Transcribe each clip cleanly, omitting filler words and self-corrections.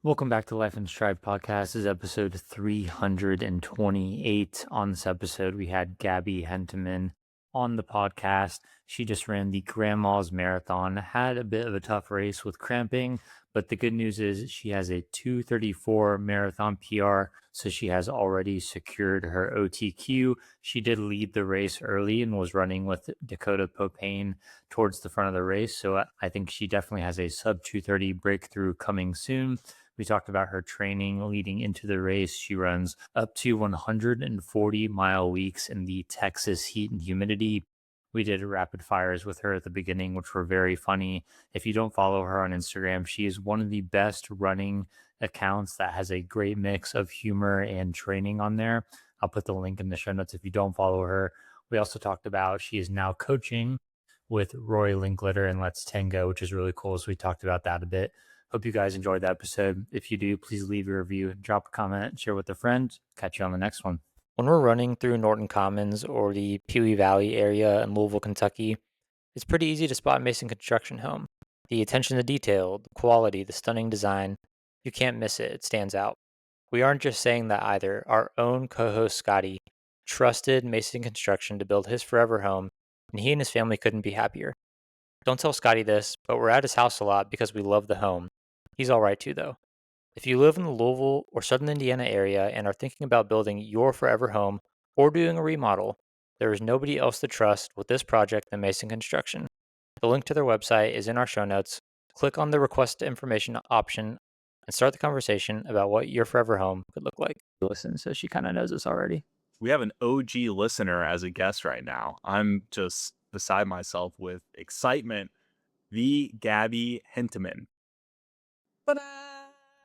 Welcome back to Life in Stride podcast. This is episode 328. On this episode, we had Gabby Hentemann on the podcast. She just ran the Grandma's Marathon, had a bit of a tough race with cramping, but the good news is she has a 2:34 marathon PR, so she has already secured her OTQ. She did lead the race early and was running with Dakota Popane towards the front of the race, so I think she definitely has a sub 2:30 breakthrough coming soon. We talked about her training leading into the race. She runs up to 140-mile weeks in the Texas heat and humidity. We did rapid fires with her at the beginning, which were very funny. If you don't follow her on Instagram, she is one of the best running accounts that has a great mix of humor and training on there. I'll put the link in the show notes if you don't follow her. We also talked about she is now coaching with Roy Linkletter and Let's Tango, which is really cool. So we talked about that a bit. Hope you guys enjoyed the episode. If you do, please leave a review, drop a comment, share with a friend. Catch you on the next one. When we're running through Norton Commons or the Pewee Valley area in Louisville, Kentucky, it's pretty easy to spot Mason Construction Home. The attention to detail, the quality, the stunning design, you can't miss it. It stands out. We aren't just saying that either. Our own co-host Scotty trusted Mason Construction to build his forever home, and he and his family couldn't be happier. Don't tell Scotty this, but we're at his house a lot because we love the home. He's all right too, though. If you live in the Louisville or Southern Indiana area and are thinking about building your forever home or doing a remodel, there is nobody else to trust with this project than Mason Construction. The link to their website is in our show notes. Click on the request information option and start the conversation about what your forever home could look like. Listen, so she kind of knows us already. We have an OG listener as a guest right now. I'm just beside myself with excitement. The Gabby Hentemann.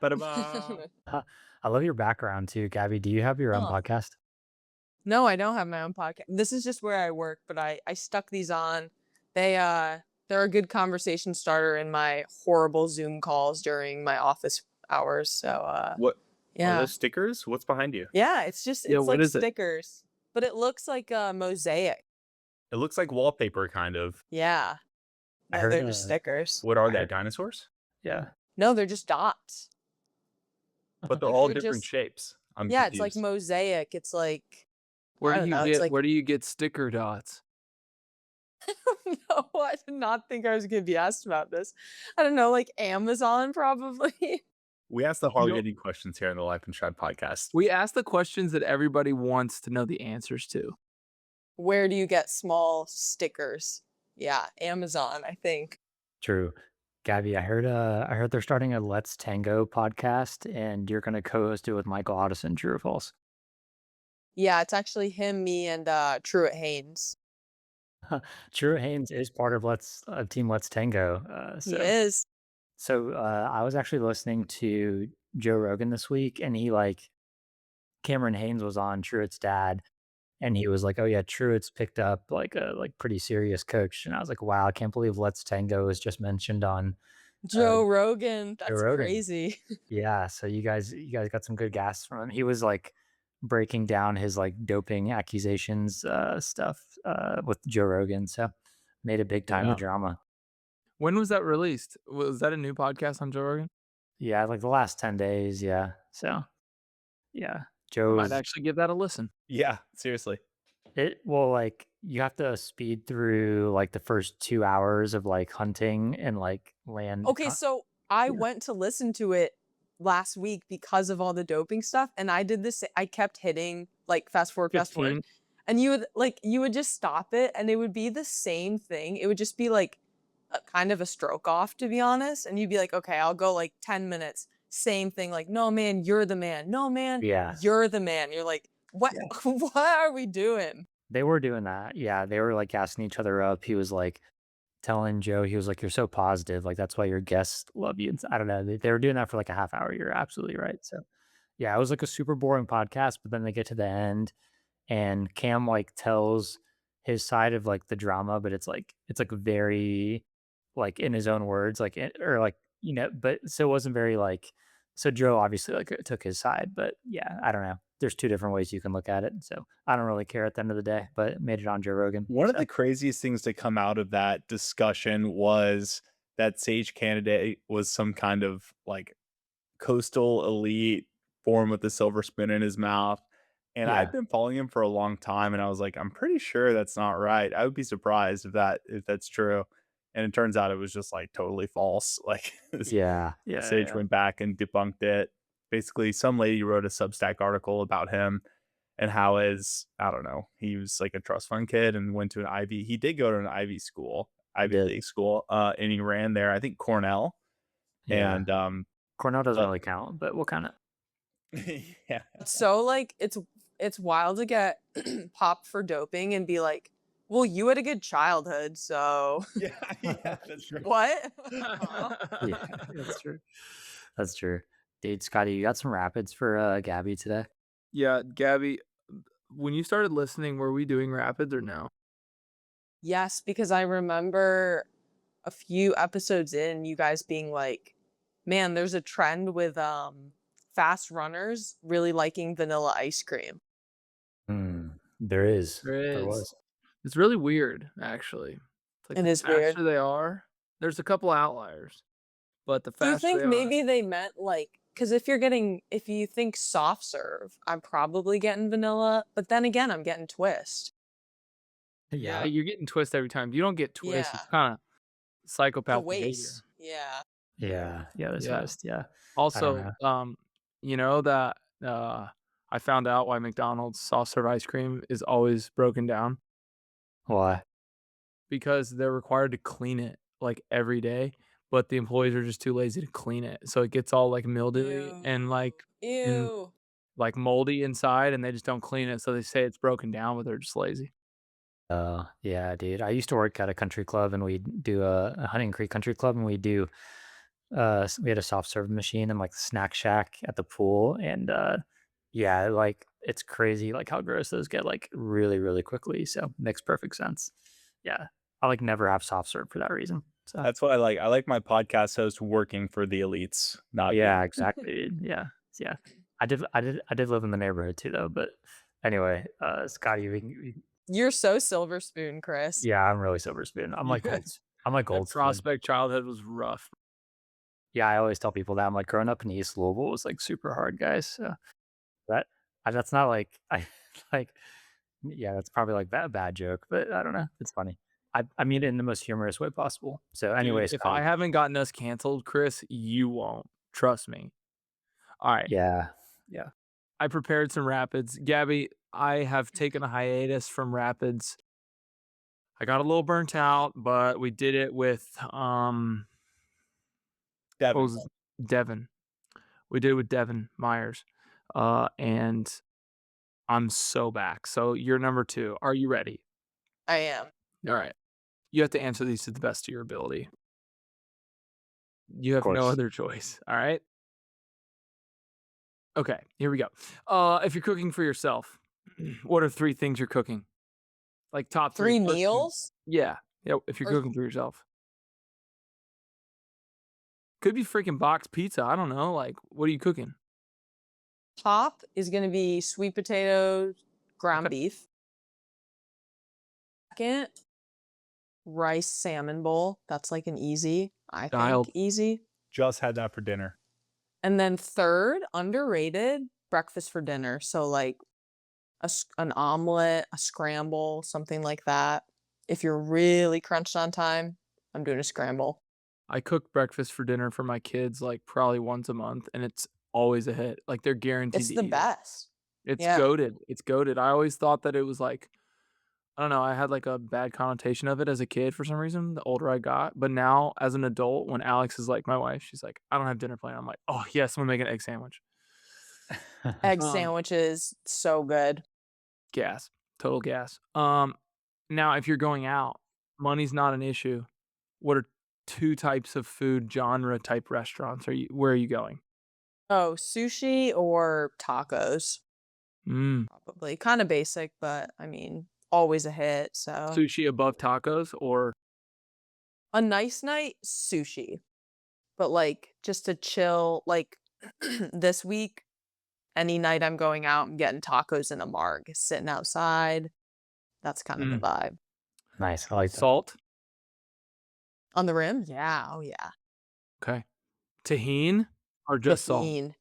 Ba-da-ba. I love your background too, Gabby. Do you have your own podcast? No, I don't have my own podcast. This is just where I work, but I stuck these on. They're a good conversation starter in my horrible Zoom calls during my office hours. So What are yeah. those stickers? What's behind you? Yeah, it's Yeah, like what is it? stickers. But it looks like a mosaic. It looks like wallpaper, kind of. Yeah. I No, heard, they're just stickers. What are I they? heard- Dinosaurs? Yeah. No, they're just dots. But they're Like, all they're different just- shapes. I'm Yeah, confused. it's like mosaic. It's like Where I do don't you know, get it's like- where do you get sticker dots? No, I did not think I was gonna be asked about this. I don't know, like Amazon probably. We ask the hard No. hitting questions here in the Life and Stride podcast. We ask the questions that everybody wants to know the answers to. Where do you get small stickers? Yeah, Amazon, I think. True. Gabby, I heard they're starting a Let's Tango podcast and you're gonna co-host it with Michael Otteson, true or false? Yeah, it's actually him, me, and Truett Haynes. True Haynes is part of Team Let's Tango. He is. So I was actually listening to Joe Rogan this week and Cameron Haynes was on Truett's dad and he was like, "Oh yeah, Truett's picked up like a pretty serious coach." And I was like, "Wow, I can't believe Let's Tango was just mentioned on Joe Rogan. That's Rogan. crazy. Yeah, so you guys got some good gas from him. He was like breaking down his like doping accusations stuff with Joe Rogan, so made a big time Yeah. of drama. When was that released? Was that a new podcast on Joe Rogan? Yeah, like the last 10 days, yeah. So, yeah, I Joe might was actually give that a listen. Yeah, seriously. like you have to speed through like the first 2 hours of like hunting and like land. Okay, so I Yeah. went to listen to it last week because of all the doping stuff, and I did this. I kept hitting like fast forward, 15. and you would just stop it, and it would be the same thing. It would just be like kind of a stroke off, to be honest. And you'd be like, okay, I'll go like 10 minutes, same thing. Like, no man, you're the man. No man, Yeah. you're the man. You're like, what? What are we doing? They were doing that. Yeah, they were like gassing each other up. He was like telling Joe, he was like, "You're so positive. Like that's why your guests love you." And I don't know. They were doing that for like a half hour. You're absolutely right. So yeah, it was like a super boring podcast. But then they get to the end, and Cam like tells his side of like the drama, but it's like very like in his own words, like or like but so it wasn't very like. So Joe obviously like took his side, but yeah, I don't know. There's two different ways you can look at it. So I don't really care at the end of the day, but it made it on Joe Rogan. One of So- the craziest things to come out of that discussion was that Sage candidate was some kind of like coastal elite born with a silver spoon in his mouth. And Yeah. I've been following him for a long time, and I was like, I'm pretty sure that's not right. I would be surprised if that's true. And it turns out it was just like totally false. Like Yeah. Sage Yeah. went back and debunked it. Basically, some lady wrote a Substack article about him and how I don't know, he was like a trust fund kid and went to an Ivy. He did go to an He Ivy did. League school, and he ran there, I think Cornell. Yeah. And Cornell doesn't but really count, but we'll count it. yeah. So like it's wild to get popped for doping and be like, well, you had a good childhood, so Yeah, yeah, that's true. what? Huh? Yeah, that's true. That's true. Dude, Scotty, you got some rapids for Gabby today? Yeah, Gabby, when you started listening, were we doing rapids or no? Yes, because I remember a few episodes in, you guys being like, man, there's a trend with fast runners really liking vanilla ice cream. There is. There There is. was. It's really weird, actually. It's like It the is weird. faster they are, there's a couple outliers, but the Do you faster think they are, maybe they meant like, because if you think soft serve, I'm probably getting vanilla, but then again, I'm getting twist. yeah, Yeah. you're getting twist every time. You don't get twist. Yeah. It's kind of It's a psychopath behavior. waste. Yeah. Yeah. Yeah, the Yeah. twist. Yeah. I don't Also, know. you know that I found out why McDonald's soft serve ice cream is always broken down Why? because they're required to clean it like every day, but the employees are just too lazy to clean it. So it gets all like mildewy Ew. and Ew. like moldy inside and they just don't clean it. So they say it's broken down, but they're just lazy. Yeah, dude. I used to work at a country club and we'd do a Hunting Creek Country Club and we had a soft serve machine and like the snack shack at the pool and yeah, like it's crazy like how gross those get like really, really quickly. So makes perfect sense. Yeah. I like never have soft serve for that reason. So That's what I like. I like my podcast host working for the elites, not yeah, being. exactly, dude. Yeah. Yeah. I did live in the neighborhood too though, but anyway, Scotty, You're so silver spoon, Chris. yeah, I'm really silver spoon. I'm like Yeah. gold. I'm like That gold spoon. prospect childhood was rough. Yeah, I always tell people that. I'm like, growing up in East Louisville was like super hard, guys. So that that's not like I like yeah, that's probably like that bad joke, but I don't know. It's funny. I mean it in the most humorous way possible. So Dude, anyway, if I Scotty. haven't gotten us canceled, Chris, you won't. Trust me. All right. Yeah. Yeah. I prepared some rapids. Gabby, I have taken a hiatus from rapids. I got a little burnt out, but we did it with what Devin. was Devin. We did it with Devin Myers. And I'm so back. So you're number 2. Are you ready? I am. All right. You have to answer these to the best of your ability. You Of have no course. other choice. All right. Okay, here we go. If you're cooking for yourself, what are 3 things you're cooking? Like top 3 3 first 2. meals? Yeah. Yeah, if you're Or cooking for yourself. Could be freaking box pizza. I don't know. Like, what are you cooking? top is going to be sweet potatoes, ground Okay. beef. Second, rice salmon bowl. That's like an easy, I think, Dialed. easy. Just had that for dinner. And then third, underrated, breakfast for dinner. So like an omelet, a scramble, something like that. If you're really crunched on time, I'm doing a scramble. I cook breakfast for dinner for my kids like probably once a month, and it's always a hit. Like they're guaranteed It's to the eat it. best. It's Yeah. goated. It's goated. I always thought that it was like, I don't know, I had like a bad connotation of it as a kid for some reason, the older I got. But now as an adult, when Alex is like my wife, she's like, I don't have dinner planned. I'm like, oh yes, I'm gonna make an egg sandwich. Egg Um, sandwiches, so good. gas. Total gas. Now if you're going out, money's not an issue. What are 2 types of food genre type restaurants? Where are you going? Oh, sushi or tacos? Mm. Probably. Kind of basic, but I mean, always a hit. So Sushi above tacos or a nice night, sushi. But like just to chill, like this week, any night I'm going out, I'm getting tacos in a marg, sitting outside. That's kind of the mm. vibe. Nice. I like that. Salt? On the rim? Yeah. Oh, yeah. Okay. Tahine Or just salt? Tahine.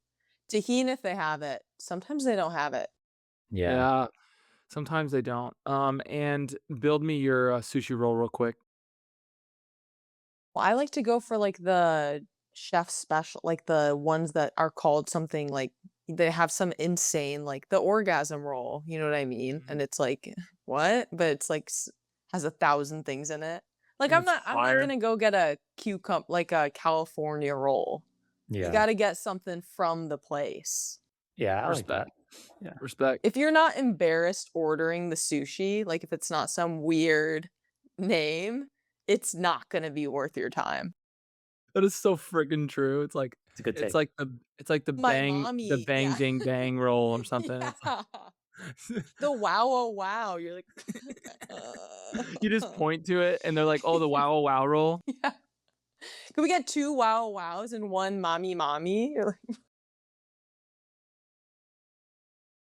Tahine if they have it. Sometimes they don't have it. Yeah. Yeah. Sometimes they don't. And build me your sushi roll real quick. Well, I like to go for like the chef special, like the ones that are called something like they have some insane, like the orgasm roll. You know what I mean? And it's like what? But it's like has 1,000 things in it. Like And I'm it's not I'm not fire. gonna go get a cucumber like a California roll. You Yeah. got to get something from the place. Yeah, I like Respect. that. Yeah. Respect. If you're not embarrassed ordering the sushi, like if it's not some weird name, it's not gonna be worth your time. That is so friggin' true. It's like It's a good it's take. like the it's like the My bang mommy, yeah. ding bang roll or something. It's Yeah. like The wow, oh, wow. You're like, you just point to it and they're like, "Oh, the wow wow roll." yeah. Can we get 2 wow wows and 1 mommy mommy? You're like,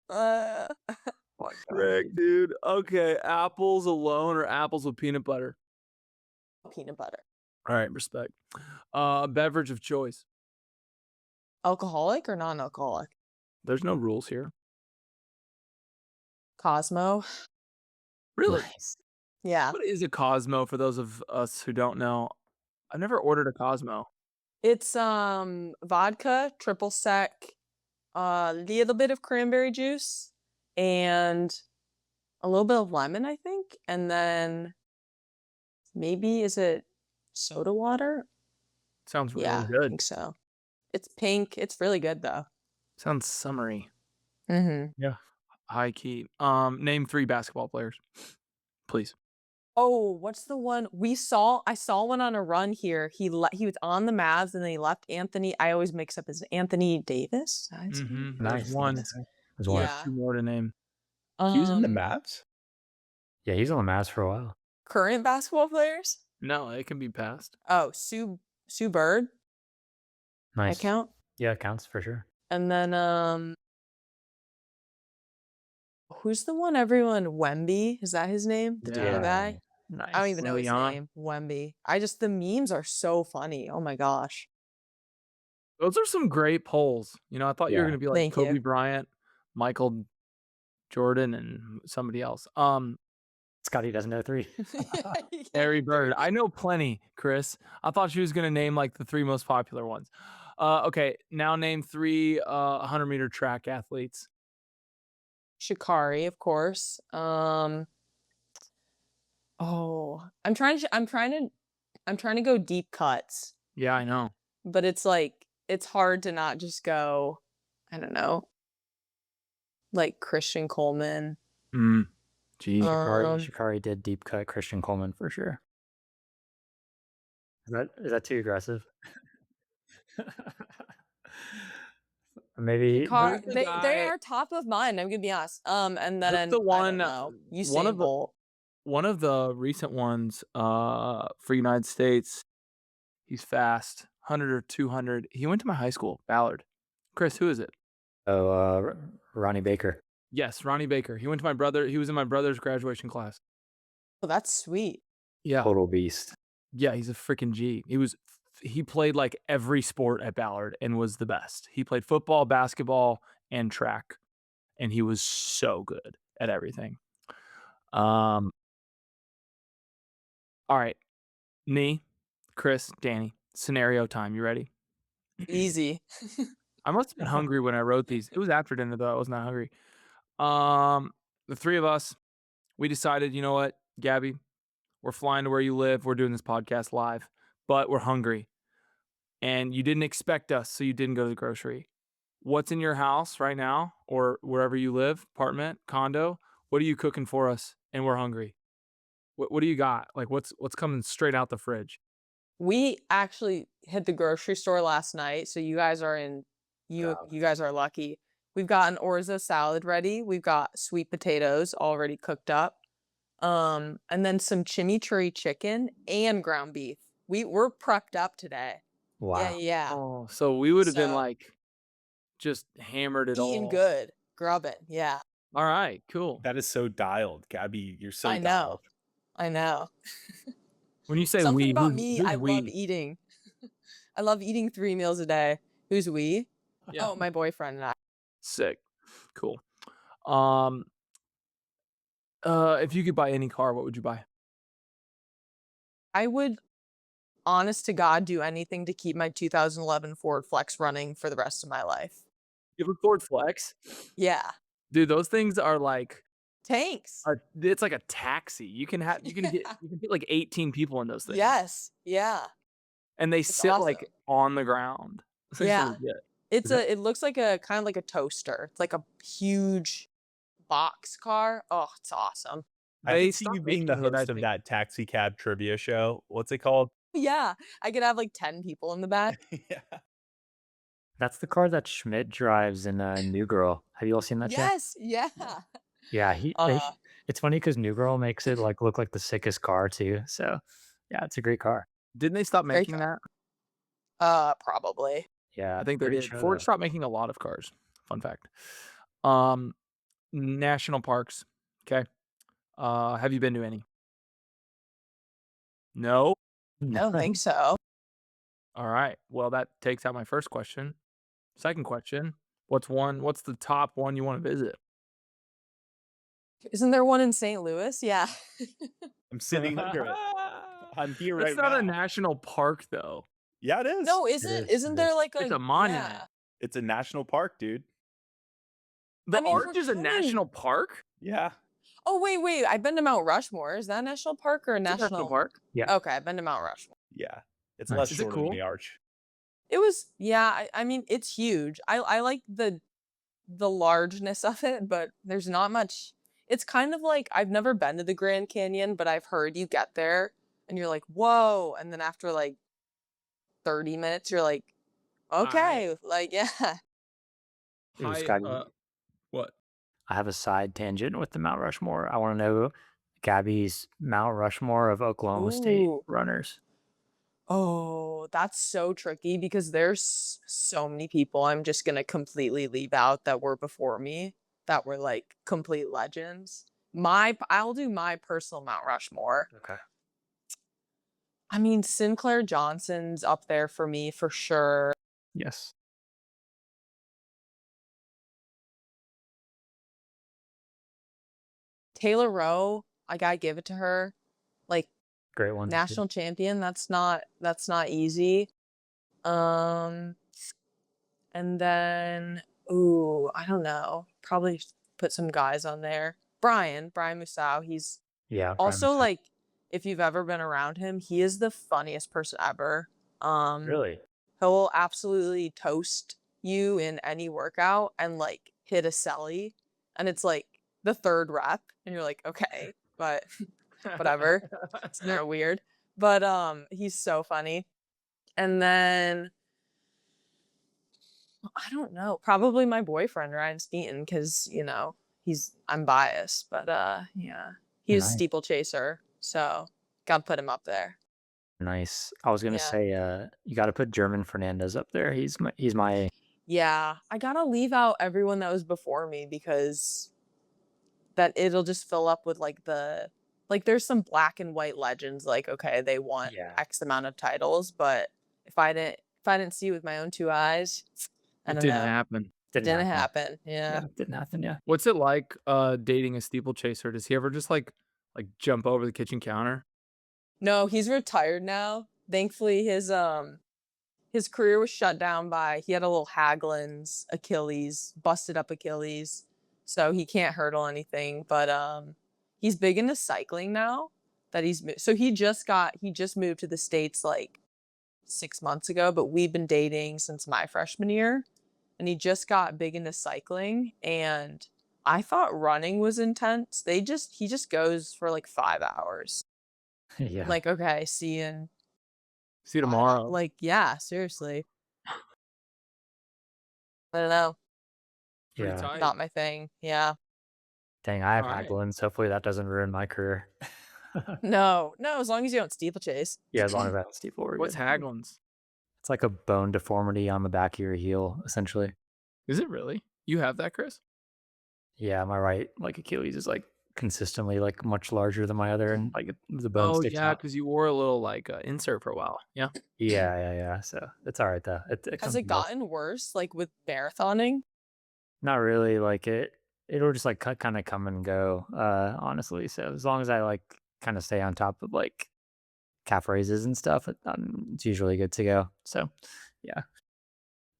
uh, My God, Frick, dude. Okay, apples alone or apples with peanut butter? peanut butter. All right, respect. Beverage of choice. Alcoholic or non-alcoholic? There's no rules here. Cosmo. Really? Nice. Yeah. What is a Cosmo for those of us who don't know? I've never ordered a Cosmo. It's vodka, triple sec, a little bit of cranberry juice, and a little bit of lemon, I think. And then maybe is it soda water? Sounds Yeah, really I good. think so. It's pink. It's really good though. Sounds summery. Mm-hmm. Yeah. High key. Name 3 basketball players, please. Oh, what's the one we saw? I saw one on a run here. He was on the Mavs and then he left Anthony. I always mix up his Anthony Davis. Is that his name? There's Nice. one. Nice. There's You one. have Yeah. 2 more to name. He was in the Um, Mavs? Yeah, he's on the Mavs for a while. current basketball players? No, it can be passed. Oh, Sue Bird. Nice. That count? Yeah, it counts for sure. And then who's the one everyone Wemby? Is that his name? The tall Yeah. guy? Nice. I don't even know his Leon. name. Wemby. The memes are so funny. Oh my gosh. Those are some great polls. You know, I thought you were Yeah. gonna be like Thank Kobe you. Bryant, Michael Jordan, and somebody else. Scotty doesn't know 3. Larry Bird. I know plenty, Chris. I thought she was gonna name like the 3 most popular ones. Okay, now name 3 100-meter track athletes. Shikari, of course. Oh, I'm trying to go deep cuts, Yeah, I know. but it's like it's hard to not just go, I don't know, like Christian Coleman. Gee. Shikari did deep cut Christian Coleman for sure. Is that too aggressive? Maybe Car, Who's the they guy? are top of mind. I'm gonna be honest. And Who's then the I one? don't know. One of Usain the Bolt. one of the recent ones for United States. He's fast, 100 or 200. He went to my high school, Ballard. Chris, who is it? Ronnie Baker. Yes, Ronnie Baker. He went to my brother. He was in my brother's graduation class. Oh, that's sweet. Yeah. Total beast. Yeah, he's a freaking G. He played like every sport at Ballard and was the best. He played football, basketball, and track, and he was so good at everything. All right, me, Chris, Danny. Scenario time. You ready? Easy. I must have been hungry when I wrote these. It was after dinner though. I was not hungry. The 3 of us, we decided, you know what, Gabby, we're flying to where you live. We're doing this podcast live, but we're hungry. And you didn't expect us, so you didn't go to the grocery. What's in your house right now or wherever you live, apartment, condo? What are you cooking for us? And we're hungry. What do you got? Like what's coming straight out the fridge? We actually hit the grocery store last night, so you guys are you guys are lucky. We've got an orzo salad ready. We've got sweet potatoes already cooked up. And then some chimichurri chicken and ground beef. We're prepped up today. Wow. Yeah. Oh, so we would have been So- like just hammered it Eating all. good. Grubbing. Yeah. All right, cool. That is so dialed, Gabby. You're so I know. dialed. I know. When you say Something we, about who's me, I we? love eating. I love eating 3 meals a day. Who's we? Yeah. Oh, my boyfriend and I. Sick. Cool. If you could buy any car, what would you buy? I would, honest to God, do anything to keep my 2011 Ford Flex running for the rest of my life. You have a Ford Flex? Yeah. Dude, those things are like Tanks. it's like a taxi. You can fit like 18 people in those things. Yes. Yeah. And they It's sit like awesome. on the ground. Those things are Yeah. legit. It's Is that- it looks like a kind of like a toaster. It's like a huge box car. Oh, it's awesome. I They could see you stopped being the making it, I host of think. that taxi cab trivia show. What's it called? Yeah. I could have like 10 people in the back. Yeah. That's the car that Schmidt drives in New Girl. Have you all seen that show? Yes. Yeah. Yeah, Uh, it's funny because New Girl makes it like look like the sickest car too. So yeah, it's a great car. Didn't they stop Great making car. that? Probably. Yeah, I think they great did. show Ford though. stopped making a lot of cars. Fun fact. National parks. Okay. Have you been to any? No? I don't think so. All right. Well, that takes out my first question. Second question. What's the top one you want to visit? Isn't there one in St. Louis? Yeah. I'm sitting under it. I'm here It's right not a now. national park though. Yeah, it is. No, is, isn't it there is. like It's a a monument. Yeah. It's a national park, dude. The I mean, Arch we're is a kinda- national park? Yeah. Oh, wait. I've been to Mount Rushmore. Is that a national park or a It's a national? national park. Yeah. Okay, I've been to Mount Rushmore. Yeah. It's Nice. less Is it short than cool? the arch. It was, yeah, I mean, it's huge. I like the largeness of it, but there's not much. It's kind of like, I've never been to the Grand Canyon, but I've heard you get there and you're like, whoa. And then after like 30 minutes, you're like, okay, like, yeah. Ooh, Hi, Scotty, what? I have a side tangent with the Mount Rushmore. I want to know Gabby's Mount Rushmore of Oklahoma State Ooh. runners. Oh, that's so tricky because there's so many people I'm just gonna completely leave out that were before me that were like complete legends. I'll do my personal Mount Rushmore. Okay. I mean, Sinclair Johnson's up there for me for sure. Yes. Taylor Rowe, I gotta give it to her. Like Great one. too. national champion, that's not easy. And then, ooh, I don't know. Probably put some guys on there. Brian Musau, he's Yeah. also Primus. like, if you've ever been around him, he is the funniest person ever. Really? He'll absolutely toast you in any workout and like hit a celly, and it's like the third rep, and you're like, okay, but whatever. It's kind of weird, but he's so funny. And then I don't know, probably my boyfriend Ryan Skeeton, because I'm biased, but yeah, he's a Nice. steeplechaser, so gotta put him up there. Nice. I was gonna Yeah. say, you got to put German Fernandez up there. He's my Yeah, I gotta leave out everyone that was before me because that it'll just fill up with there's some black and white legends, like, okay, they won Yeah. X amount of titles, but if I didn't see it with my own two eyes, I It don't didn't know. happen. Didn't happen. Yeah. Didn't happen. Yeah. What's it like dating a steeplechaser? Does he ever just like jump over the kitchen counter? No, he's retired now. Thankfully, his career was shut down by he had a little Haglund's Achilles, busted up Achilles, so he can't hurdle anything. But he's big into cycling now. So he just moved to the States like 6 months ago, but we've been dating since my freshman year, and he just got big into cycling. And I thought running was intense. He just goes for like 5 hours. Yeah. Like, okay, see you in See you tomorrow. Like, yeah, seriously. I don't know. Pretty Yeah. tight. Not my thing. Yeah. Dang, I have Alright. Haglund's. Hopefully that doesn't ruin my career. No, as long as you don't steeplechase. Yeah, as long as I don't steeple, we're What's good. Haglund's? It's like a bone deformity on the back of your heel, essentially. Is it really? You have that, Chris? Yeah, my right like Achilles is like consistently like much larger than my other, and like the bone Oh, sticks yeah, out. because you wore a little, like, insert for a while. Yeah. Yeah, yeah, yeah. So it's all right though. It Has comes it and goes. gotten worse, like, with marathoning? Not really. Like it'll just like kind of come and go. Honestly. So as long as I like kind of stay on top of like calf raises and stuff, it's usually good to go. So yeah,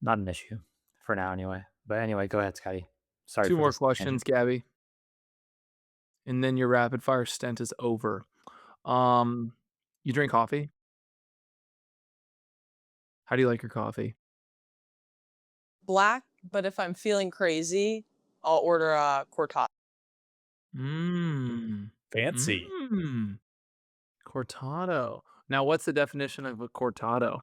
not an issue for now anyway. But anyway, go ahead, Scotty. Sorry 2 for more this tangent. questions, Gabby, and then your rapid fire stint is over. Um, you drink coffee? How do you like your coffee? Black, but if I'm feeling crazy, I'll order a cortado. Mmm. Fancy. Mmm. Cortado. Now, what's the definition of a cortado?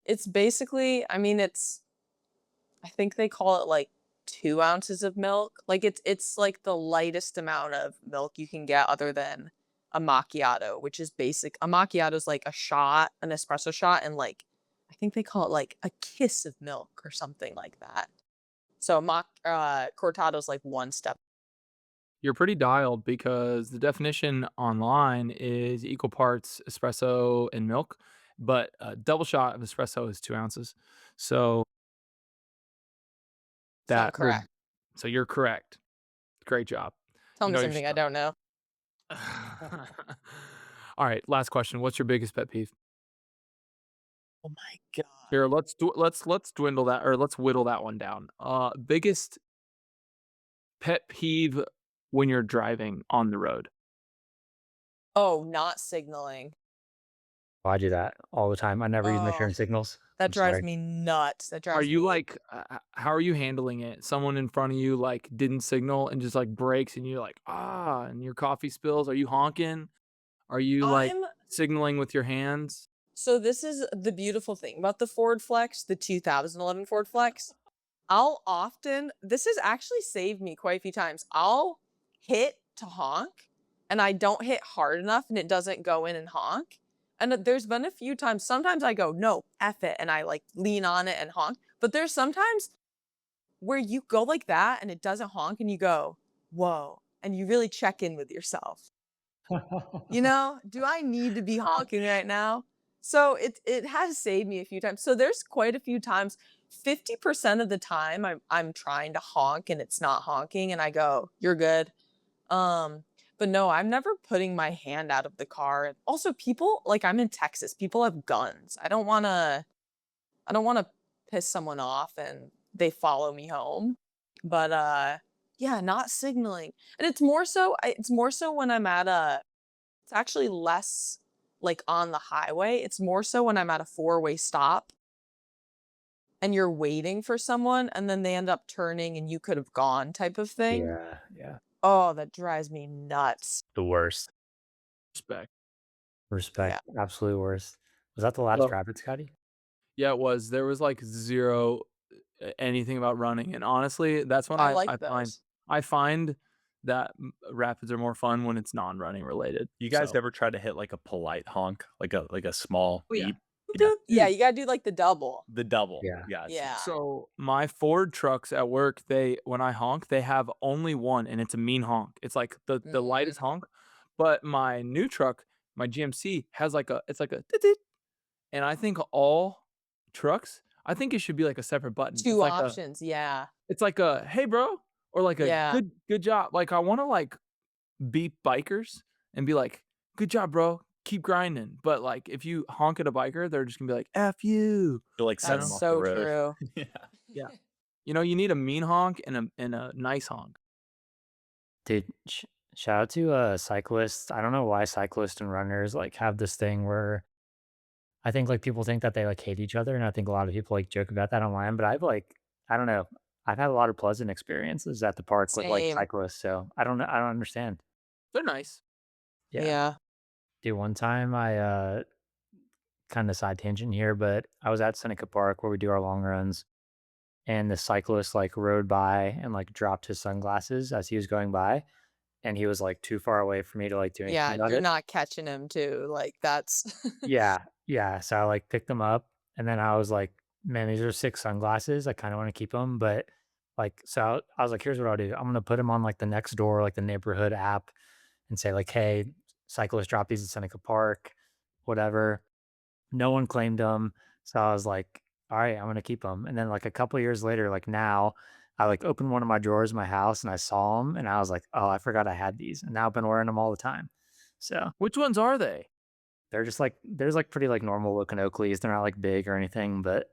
It's basically, I mean, I think they call it like 2 ounces of milk. Like it's like the lightest amount of milk you can get other than a macchiato, which is basic. A macchiato is like a shot, an espresso shot, and like I think they call it like a kiss of milk or something like that. So cortado is like one step. You're pretty dialed because the definition online is equal parts espresso and milk, but a double shot of espresso is 2 ounces. So So I'm that will correct. so you're correct. Great job. Tell You me know your something I stuff. don't know. All right, last question. What's your biggest pet peeve? Oh my god. Here, let's dwindle that or let's whittle that one down. Biggest pet peeve when you're driving on the road. Oh, not signaling. I do that all the time. I never use my Oh, turn signals. that I'm drives sorry. me nuts. That Are drives you me. like, how are you handling it? Someone in front of you like didn't signal and just like brakes and you're like, ah, and your coffee spills. Are you honking? Are you like I'm signaling with your hands? So this is the beautiful thing about the Ford Flex, the 2011 Ford Flex. This has actually saved me quite a few times. I'll hit to honk and I don't hit hard enough and it doesn't go in and honk. And there's been a few times, sometimes I go, no, F it, and I like lean on it and honk. But there's sometimes where you go like that and it doesn't honk and you go, whoa, and you really check in with yourself. You know, do I need to be honking right now? So it has saved me a few times. So there's quite a few times, 50% of the time I'm trying to honk and it's not honking and I go, "You're good." But no, I'm never putting my hand out of the car. Also, people like I'm in Texas, people have guns. I don't want to piss someone off and they follow me home. But yeah, not signaling. And it's more so when I'm at a it's actually less like on the highway. It's more so when I'm at a four-way stop and you're waiting for someone and then they end up turning and you could have gone type of thing. Yeah, yeah. Oh, that drives me nuts. The worst. Respect. Yeah. Respect. Absolute worst. Was that the last Well, rapid, Scotty? yeah, it was. There was like zero anything about running. And honestly, that's when I I like find those. I find that rapids are more fun when it's non-running related. You guys So, ever try to hit like a polite honk, like a small oh yeah. beep? Boop, Yeah. boop. Yeah, you gotta do like the double. The double. Yeah. Yeah. Yeah. So my Ford trucks at work, they when I honk, they have only one, and it's a mean honk. It's like the lightest Mm. honk. But my new truck, my GMC, has like a it's like a "dit-dit," and I think all trucks, I think it should be like a separate button. Two options. Yeah. It's like a hey bro, or like a Yeah. good job. Like I want to like beep bikers and be like, good job, bro. Keep grinding. But like if you honk at a biker, they're just gonna be like, F you. You'll like You send That's them know? off the so road. true. Yeah. Yeah. You know, you need a mean honk and a nice honk. Dude, shout out to cyclists. I don't know why cyclists and runners like have this thing where I think like people think that they like hate each other, and I think a lot of people like joke about that online. But I've like I don't know. I've had a lot of pleasant experiences at the park with like Same. cyclists. So I don't know. I don't understand. They're nice. Yeah, Yeah. dude. One time I kind of side tangent here, but I was at Seneca Park where we do our long runs, and the cyclist like rode by and like dropped his sunglasses as he was going by, and he was like too far away for me to like do anything Yeah, about you're it. not catching him too. Like that's Yeah, yeah. So I like picked them up, and then I was like, "Man, these are sick sunglasses. I kind of want to keep them, but Like, so I was like, here's what I'll do. I'm gonna put them on like the next door, like the neighborhood app, and say like, hey, cyclists drop these in Seneca Park, whatever. No one claimed them, so I was like, all right, I'm gonna keep them. And then like a couple years later, like now, I like opened one of my drawers in my house and I saw them, and I was like, oh, I forgot I had these, and now I've been wearing them all the time. So Which ones are they? they're just like there's like pretty like normal looking Oakleys. They're not like big or anything, but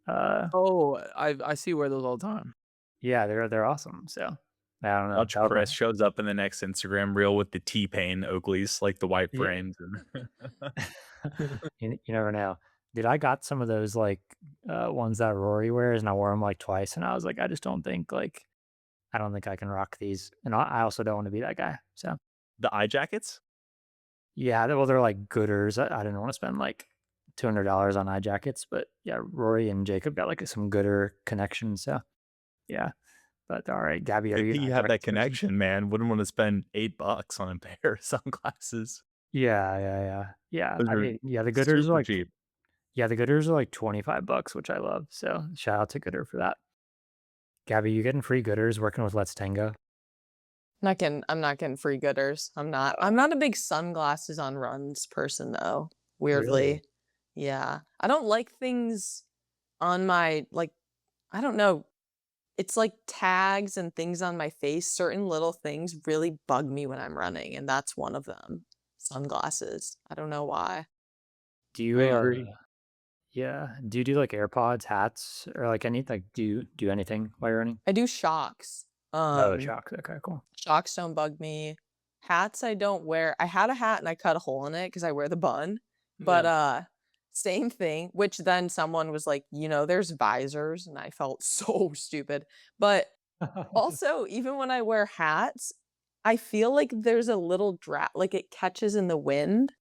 Oh, I see wear those all the time. yeah, they're awesome. So I don't know. Watch That was Chris my shows up in the next Instagram reel with the T-Pain Oakleys, like the white yeah. frames. And You never know. Dude, I got some of those like ones that Rory wears, and I wore them like twice, and I was like, I just don't think like I don't think I can rock these, and I also don't want to be that guy. So the eye jackets. yeah, well, they're like gooders. I didn't want to spend like $200 on eye jackets, but yeah, Rory and Jacob got like some gooder connection. So yeah, but all right, Gabby, are Good you an thing eye you have that jackets person? connection, man. Wouldn't want to spend $8 on a pair of sunglasses. Yeah. Those I are mean, yeah, the gooders are super like cheap. yeah, the gooders are like $25, which I love. So shout out to Gooder for that. Gabby, you getting free gooders working with Let's Tango? I'm not getting free gooders. I'm not a big sunglasses on runs person though, Really? weirdly. Yeah. I don't like things on my like I don't know. It's like tags and things on my face. Certain little things really bug me when I'm running, and that's one of them. Sunglasses. I don't know why. Do I you agree. yeah, do you do like AirPods, hats, or like any like do you do anything while you're running? I do shocks. Oh, shocks. Okay, cool. Shocks don't bug me. Hats I don't wear. I had a hat and I cut a hole in it because I wear the bun. But Yeah. same thing, which then someone was like, there's visors, and I felt so stupid. But also, even when I wear hats, I feel like there's a little draft, like it catches in the wind.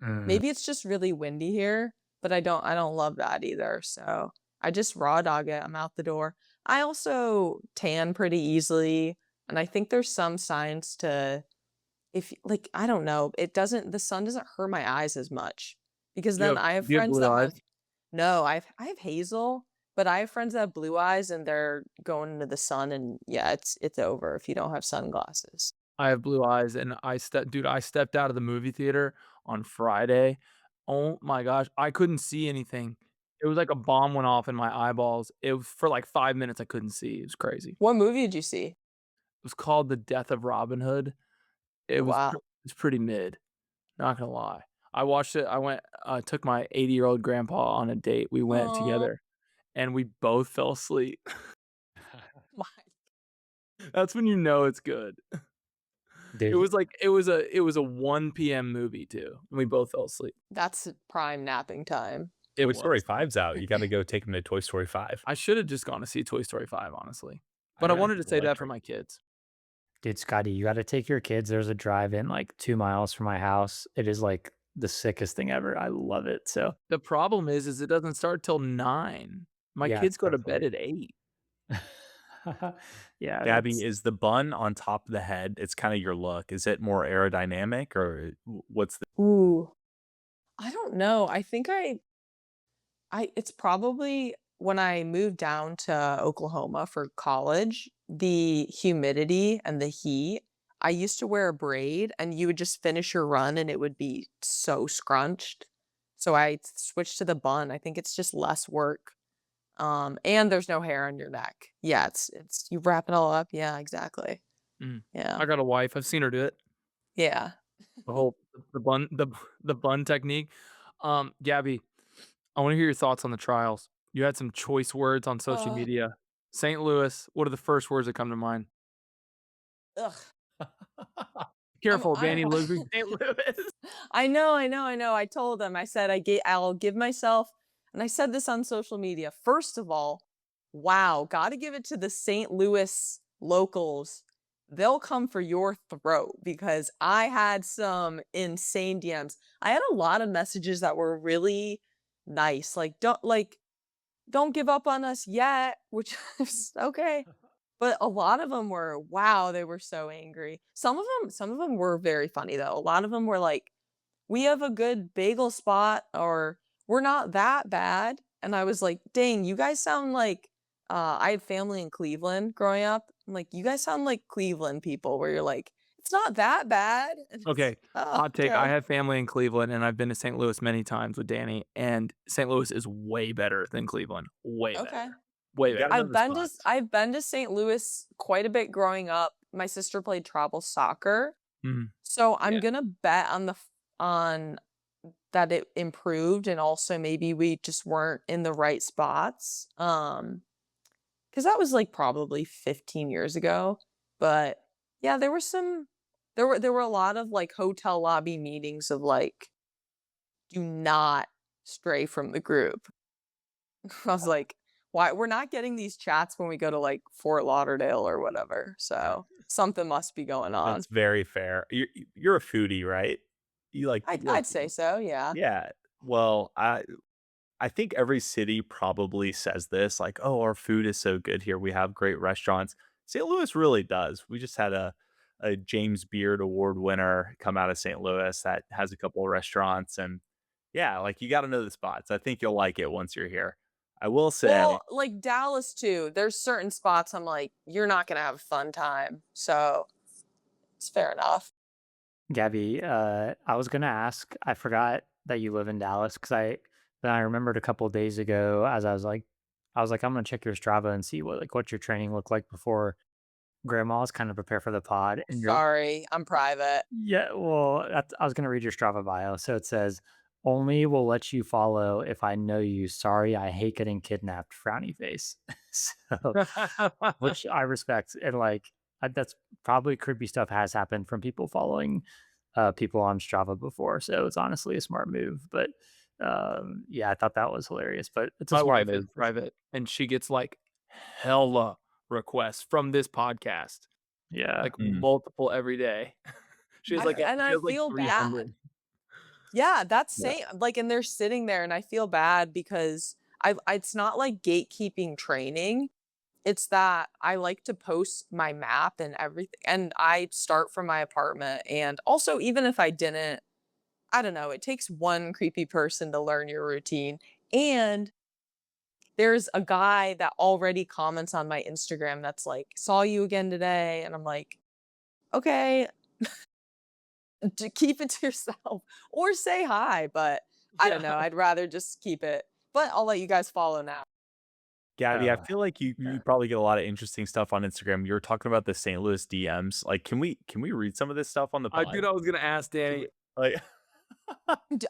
Mm, Maybe it's just really windy here, but I don't love that either. So I just raw dog it. I'm out the door. I also tan pretty easily, and I think there's some signs to if like I don't know, the sun doesn't hurt my eyes as much because Do you then have I have do you have friends blue that eyes? have no, I have hazel, but I have friends that have blue eyes and they're going into the sun and yeah, it's over if you don't have sunglasses. I have blue eyes, and I stepped out of the movie theater on Friday. Oh my gosh, I couldn't see anything. It was like a bomb went off in my eyeballs. It was for like 5 minutes I couldn't see. It was crazy. What movie did you see? It was called The Death of Robin Hood. Wow. It was pretty mid, not gonna lie. I watched it. I went took my 80-year-old grandpa on a date. We went Oh together, and we both fell asleep. my That's when you know it's good. It dude, was like it was a 1 p.m. movie too, and we both fell asleep. that's prime napping time. It Toy Story was. 5's out. You got to go take him to Toy Story 5. I should have just gone to see Toy Story 5, honestly, but I I wanted to say that for electric. my kids. dude, Scotty, you got to take your kids. There's a drive-in like 2 miles from my house. It is like the sickest thing ever. I love it. So The problem is it doesn't start till 9. My yeah, kids it's go to tough bed late. at 8. Yeah, Gabby, that's is the bun on top of the head? It's kind of your look. Is it more aerodynamic or what's the Ooh. I don't know. I it's probably when I moved down to Oklahoma for college, the humidity and the heat. I used to wear a braid and you would just finish your run and it would be so scrunched. So I switched to the bun. I think it's just less work. And there's no hair on your neck. Yeah, it's you wrap it all up. Yeah, exactly. Mm. Yeah. I got a wife. I've seen her do it. Yeah. The whole the bun technique. Gabby, I wanna hear your thoughts on the trials. You had some choice words on social Uh, media. St. Louis, what are the first words that come to mind? ugh. Careful, I'm Danny Luger, St. Louis. I know. I told them. I said I'll give myself, and I said this on social media. First of all, wow, got to give it to the St. Louis locals. They'll come for your throat because I had some insane DMs. I had a lot of messages that were really nice. Don't give up on us yet, which is okay. But a lot of them were, wow, they were so angry. Some of them were very funny though. A lot of them were like, "We have a good bagel spot," or "We're not that bad." And I was like, "Dang, you guys sound like I had family in Cleveland growing up. I'm like, you guys sound like Cleveland people where you're like, it's not that bad. And it's, Okay, oh, hot take. I okay. have family in Cleveland, and I've been to St. Louis many times with Danny, and St. Louis is way better than Cleveland. Way Okay. better. Way You gotta better. know the spots. I've been to St. Louis quite a bit growing up. My sister played travel soccer. Mhm. So I'm Yeah. gonna bet on on that it improved and also maybe we just weren't in the right spots. Because that was like probably 15 years ago. But yeah, there were a lot of like hotel lobby meetings of like, do not stray from the group. I was like, why we're not getting these chats when we go to like Fort Lauderdale or whatever. So something must be going on. That's very fair. You're a foodie, right? You like I'd say so, yeah. yeah. Well, I think every city probably says this, like, "Oh, our food is so good here. We have great restaurants." St. Louis really does. We just had a James Beard Award winner come out of St. Louis that has a couple of restaurants, and yeah, like you got to know the spots. I think you'll like it once you're here. I will say, Well, like Dallas too. There's certain spots I'm like, you're not gonna have a fun time. So it's fair enough. Gabby, I was gonna ask. I forgot that you live in Dallas because I remembered a couple of days ago as I was like, I'm gonna check your Strava and see what your training looked like before grandma's kind of prepare for the pod. And you're Sorry, I'm private. yeah, well, I was gonna read your Strava bio. So it says, "Only will let you follow if I know you. Sorry, I hate getting kidnapped." Frowny face. So, which I respect, and like that's probably creepy stuff has happened from people following people on Strava before. So it's honestly a smart move. But yeah, I thought that was hilarious. But it's a My smart wife is move for sure. private, and she gets, like, hella requests from this podcast, Yeah, like, mm, multiple every day. She I has, like, feel bad. 300. Yeah, that's yeah, same. Like, and they're sitting there, and I feel bad because it's not like gatekeeping training. It's that I like to post my map and everything, and I start from my apartment. And also, even if I didn't, I don't know, it takes one creepy person to learn your routine. And there's a guy that already comments on my Instagram that's like, saw you again today. And I'm like, okay, to keep it to yourself or say hi. But I don't know. Yeah. I'd rather just keep it. But I'll let you guys follow now. Gabby, I uh, feel like you yeah. probably get a lot of interesting stuff on Instagram. You were talking about the St. Louis DMs. Like, can we read some of this stuff on the pod? I was gonna ask Can Danny. we, like,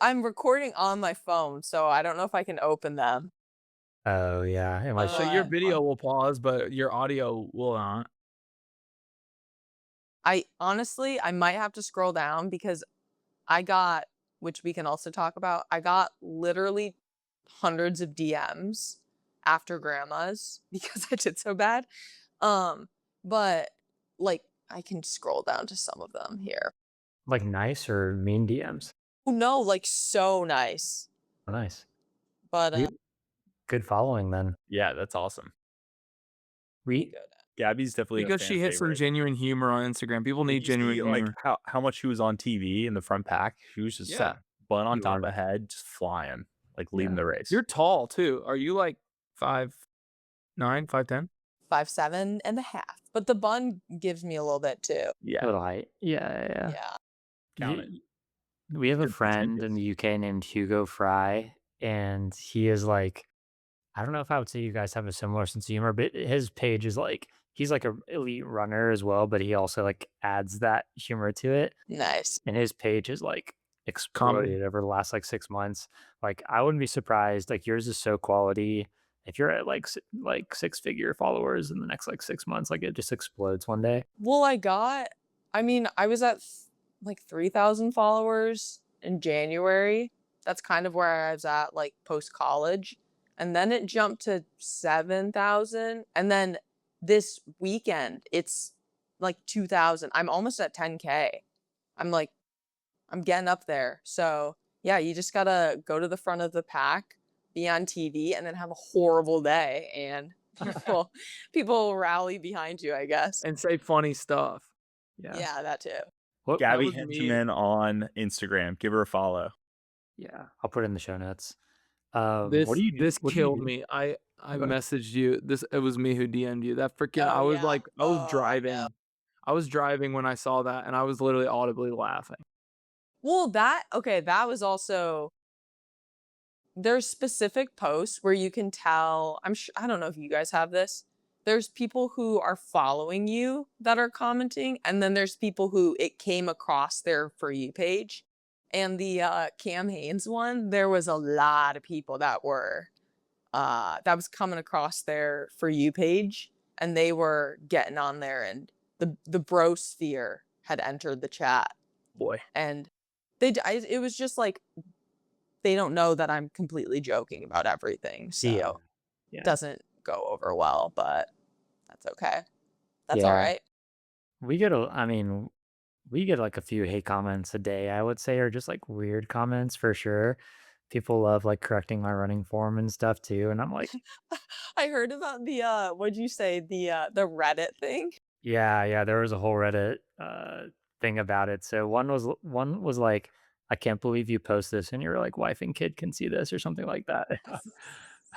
I'm recording on my phone, so I don't know if I can open them. Oh yeah, it might So show your But video will pause, but your audio will not. I honestly, I might have to scroll down because I got, which we can also talk about, I got literally hundreds of DMs after grandma's because I did so bad. Um, but like I can scroll down to some of them here. like nice or mean DMs. Oh no, like so nice. Oh, nice. But We good following then. yeah, that's awesome. pretty We good. Gabby's definitely a Because fan she hits some favorite. genuine humor on Instagram. People Did need you see genuine like humor. how much she was on TV in the front pack? She was just Yeah. butt on you top are of head, just flying, like leading yeah. the race. You're tall too. Are you like 5'9", 5'10"? 5'7.5". But the bun gives me a little bit too. A Yeah, little height. Yeah. Yeah. count it. Y- We have a Good friend in percentage. the UK named Hugo Fry, and he is like, I don't know if I would say you guys have a similar sense of humor, but his page is like he's like a elite runner as well, but he also like adds that humor to it. Nice. And his page is like Comedy. exploded over the last like 6 months. Like I wouldn't be surprised. Like yours is so quality. If you're at like six figure followers in the next like 6 months, like it just explodes one day. Well, I mean, I was at like 3,000 followers in January. That's kind of where I was at like post college. And then it jumped to 7,000. And then this weekend, it's like 2,000. I'm almost at 10K. I'm like, I'm getting up there. So yeah, you just gotta go to the front of the pack, be on TV, and then have a horrible day. And people will rally behind you, I guess. And say funny stuff. Yeah. Yeah, that too. What? That Gabby was me. Hentemann on Instagram. Give her a follow. Yeah. I'll put it in the show notes. What This do you do? this What do you killed do? me. I messaged you. It was me who DM'd you. That freaking Oh, I was yeah. like, Oh, I know. I was driving when I saw that, and I was literally audibly laughing. Well, that was also there's specific posts where you can tell I don't know if you guys have this. There's people who are following you that are commenting, and then there's people who it came across their For You page. And the, Cam Hanes one, there was a lot of people that was coming across their For You page, and they were getting on there, and the brosphere had entered the chat, Boy. and it was just like they don't know that I'm completely joking about everything, Yeah. so Yeah. doesn't go over well, but that's okay. That's all Yeah. right. I mean, we get like a few hate comments a day, I would say, or just like weird comments for sure. People love like correcting my running form and stuff too. And I'm like, I heard about the what'd you say? The Reddit thing. yeah, yeah, there was a whole Reddit thing about it. So one was like, I can't believe you post this and your like wife and kid can see this or something like that.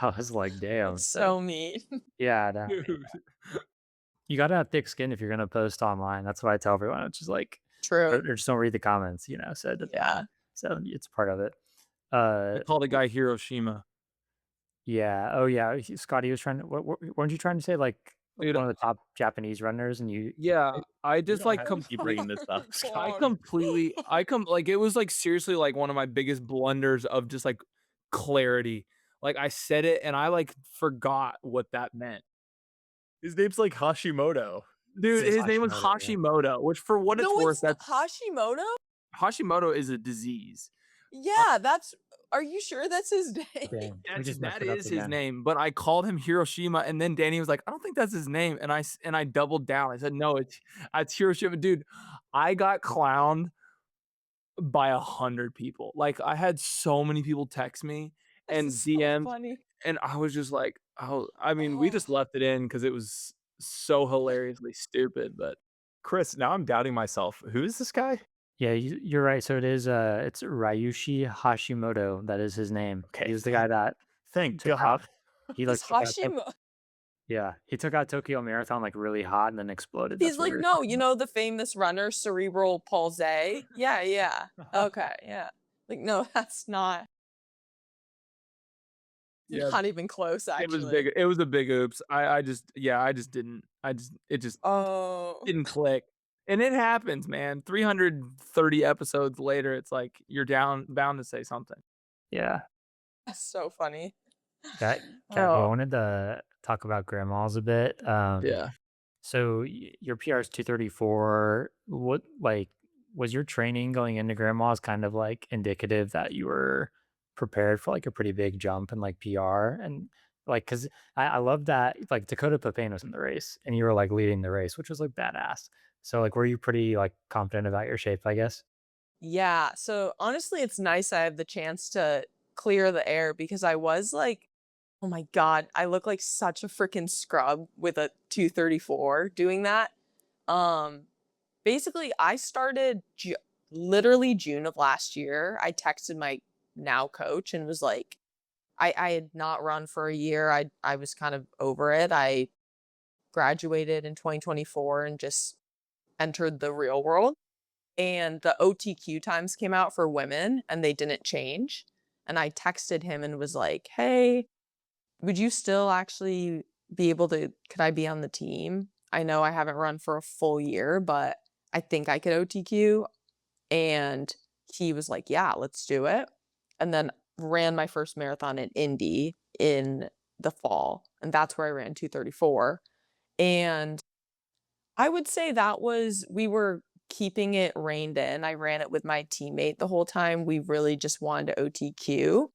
I was like, damn. That's so mean. Yeah, no, Dude. you gotta have thick skin if you're gonna post online. That's what I tell everyone. It's just like, True. or just don't read the comments, so it doesn't matter. Yeah. So it's part of it. I Uh, called a guy Hiroshima. yeah. Oh, yeah. Scotty was trying to. What weren't you trying to say? Like Dude, one of the top Japanese runners, and you. yeah, I You just, don't like, have to keep bringing this up, I Scott. completely like, it was, like, seriously, like, one of my biggest blunders of just, like, clarity. Like, I said it, and I, like, forgot what that meant. His name's like Hashimoto. Dude, It's his name was Hashimoto, yeah. Hashimoto, which for what it's No, worth, it's not that's Hashimoto? Hashimoto is a disease. Yeah, that's are you sure that's his name? Dang, we just messed That it up is his again. name, but I called him Hiroshima, and then Danny was like, "I don't think that's his name," and I doubled down. I said, "No, it's Hiroshima." Dude, I got clowned by 100 people. Like, I had so many people text me This and is so DM'd, funny. and I was just like, "Oh," I mean, we Oh. just left it in because it was so hilariously stupid, but Chris, now I'm doubting myself. Who is this guy? Yeah, you're right. So it's Ryushi Hashimoto. That is his name. Okay, He was the guy that thank took out. God. He Is like took out. Hashimoto Yeah, he took out Tokyo Marathon like really hot and then exploded. He's That's what we like, were "No, talking you about. know the famous runner, cerebral palsy?" Yeah, yeah. Okay, yeah. Like, no, that's yeah, not even close, it was actually. big. It was a big oops. I just yeah, I just didn't. It just Oh, didn't click. And it happens, man. 330 episodes later, it's like you're bound to say something. Yeah, that's so funny. Ga Gabby, I Oh, wanted to talk about grandmas a bit. Yeah. So your PR is 234. What like was your training going into grandma's kind of like indicative that you were prepared for like a pretty big jump in like PR and like because I love that like Dakota Papane was in the race and you were like leading the race, which was like badass. So like were you pretty like confident about your shape, I guess? yeah. So, honestly, it's nice I have the chance to clear the air because I was like, "Oh my god, I look like such a freaking scrub with a 234 doing that." Um, Basically, I started literally June of last year. I texted my now coach and was like, I had not run for a year. I was kind of over it. I graduated in 2024 and just entered the real world. And the OTQ times came out for women and they didn't change. And I texted him and was like, "Hey, would you still actually be able to could I be on the team? I know I haven't run for a full year, but I think I could OTQ." And he was like, "Yeah, let's do it." And then ran my first marathon in Indy in the fall, and that's where I ran 234. And I would say that was we were keeping it reined in. I ran it with my teammate the whole time. We really just wanted to OTQ.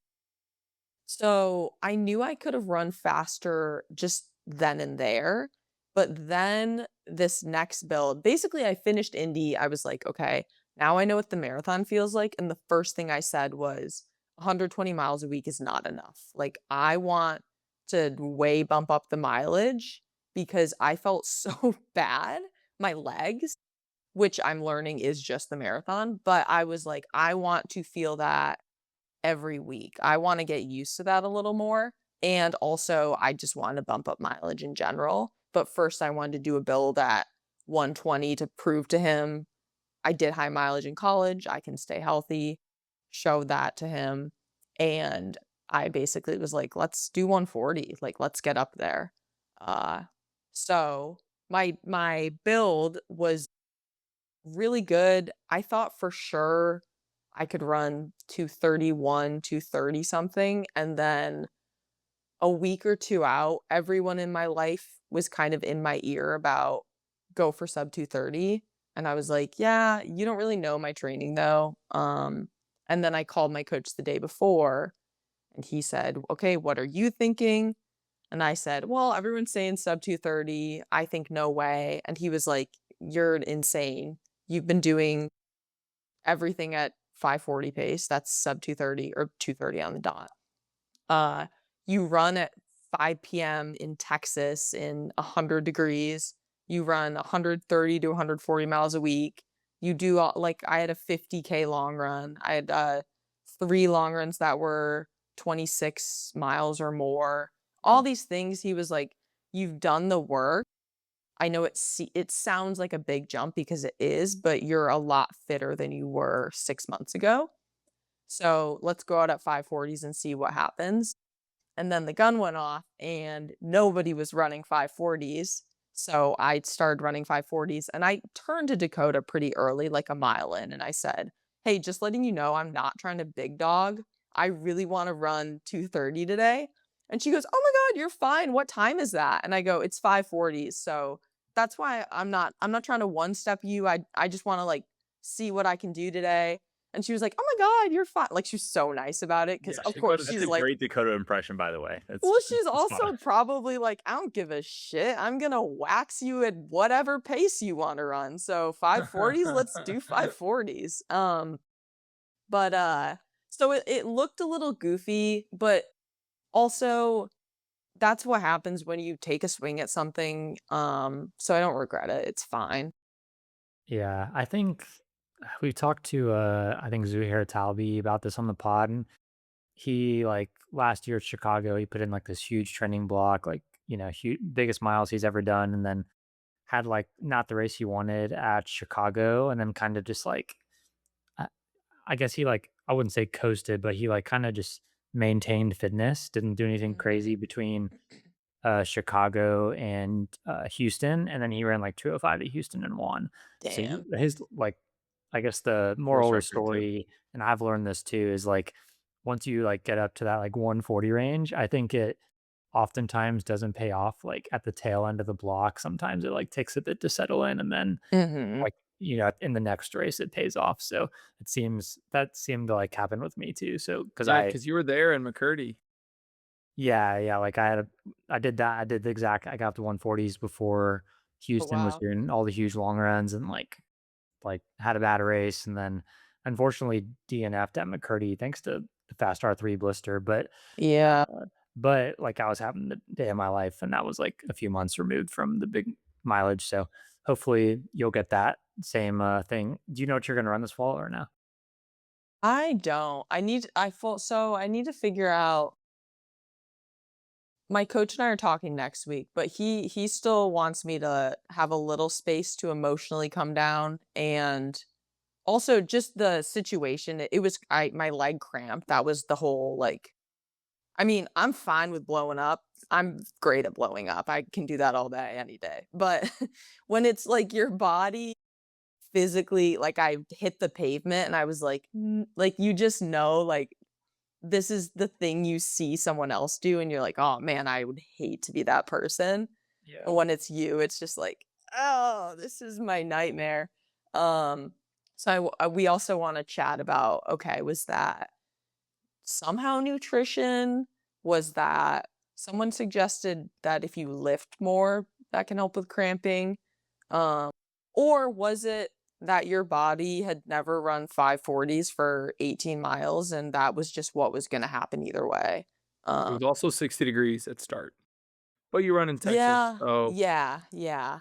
So, I knew I could have run faster just then and there, but then this next build basically, I finished Indy, I was like, "Okay, now I know what the marathon feels like," and the first thing I said was, "120 miles a week is not enough." Like, I want to way bump up the mileage because I felt so bad, my legs, which I'm learning is just the marathon, but I was like, "I want to feel that every week. I wanna get used to that a little more." And also, I just wanted to bump up mileage in general. But first, I wanted to do a build at 120 to prove to him I did high mileage in college. I can stay healthy, show that to him. And I basically was like, let's do 140. Like, let's get up there. Uh, so my build was really good. I thought for sure I could run 231, 230 something. And then a week or 2 out, everyone in my life was kind of in my ear about go for sub 230, and I was like, "Yeah, you don't really know my training though." And then I called my coach the day before, and he said, "Okay, what are you thinking?" And I said, "Well, everyone's saying sub 230. I think no way." And he was like, "You're insane. You've been doing everything at 540 pace. That's sub 230 or 230 on the dot." Uh, you run at 5 PM in Texas in 100 degrees. You run 130 to 140 miles a week. You do like I had a 50K long run. I had 3 long runs that were 26 miles or more. All Wow. these things he was like, "You've done the work. I know it sounds like a big jump because it is, but you're a lot fitter than you were 6 months ago. So, let's go out at 540s and see what happens." And then the gun went off and nobody was running 540s. So I started running 540s and I turned to Dakota pretty early, like a mile in, and I said, "Hey, just letting you know, I'm not trying to big dog. I really want to run 230 today." And she goes, "Oh my God, you're fine. What time is that?" And I go, "It's 540s." So that's why I'm not trying to one step you. I just want to like see what I can do today. And she was like, "Oh my God, you're fine." Like, she's so nice about it because, Yeah, of course, That's she's a like, great Dakota impression, by the way. well, she's It's spot on. also probably like, "I don't give a shit. I'm gonna wax you at whatever pace you wanna run. So 540s, let's do 540s." But, so it looked a little goofy, but also that's what happens when you take a swing at something, so I don't regret it. It's fine. Yeah, I think we talked to I think Zuhair Talbi about this on the pod, and he like last year at Chicago, he put in like this huge training block, like biggest miles he's ever done, and then had like not the race he wanted at Chicago, and then kind of just like I, I guess he like I wouldn't say coasted, but he like kind of just maintained fitness, didn't do anything Mhm. crazy between Chicago and Houston, and then he ran like 205 at Houston and won. So Damn. his like, I guess the Course moral of the record too. story, and I've learned this too, is like once you like get up to that like 140 range, I think it oftentimes doesn't pay off like at the tail end of the block. Sometimes it like takes a bit to settle in, and then Mhm. like in the next race it pays off. So that seemed to like happen with me too. So because Yeah, I because you were there in McCurdy. yeah, yeah, like I did that. I did the exact I got up to 140s before Oh, Houston was wow. doing all the huge long runs and like had a bad race and then unfortunately DNF'd at McCurdy thanks to the fast R3 blister, Yeah. but like I was having the day of my life and that was like a few months removed from the big mileage. So hopefully you'll get that same thing. Do you know what you're gonna run this fall or no? I don't. I need to figure out. My coach and I are talking next week, but he still wants me to have a little space to emotionally come down, and also just the situation. It was I my leg cramp. That was the whole like I mean, I'm fine with blowing up. I'm great at blowing up. I can do that all day, any day. But when it's like your body physically, like I hit the pavement and I was like, like you just know, like this is the thing you see someone else do, and you're like, "Oh man, I would hate to be that person." Yeah. And when it's you, it's just like, "Oh, this is my nightmare." Um, we also want to chat about, okay, was that somehow nutrition? Was that someone suggested that if you lift more, that can help with cramping? Um, or was it that your body had never run 540s for 18 miles and that was just what was going to happen either way? It Um, was also 60 degrees at start, but you run in Texas, yeah, so yeah, yeah.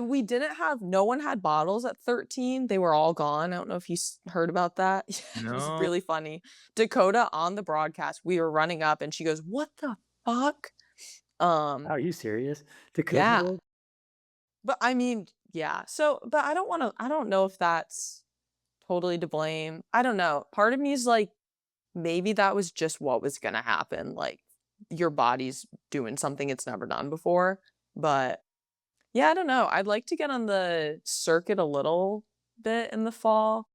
We didn't have, no one had bottles at 13. They were all gone. I don't know if you heard about that. Yeah, it was no. really funny. Dakota on the broadcast, we were running up and she goes, "What the?" fuck? Um, Are you serious? To yeah. COVID? But I mean, yeah. So, but I don't know if that's totally to blame. I don't know. Part of me is like, maybe that was just what was gonna happen. Like, your body's doing something it's never done before. But yeah, I don't know. I'd like to get on the circuit a little bit in the fall.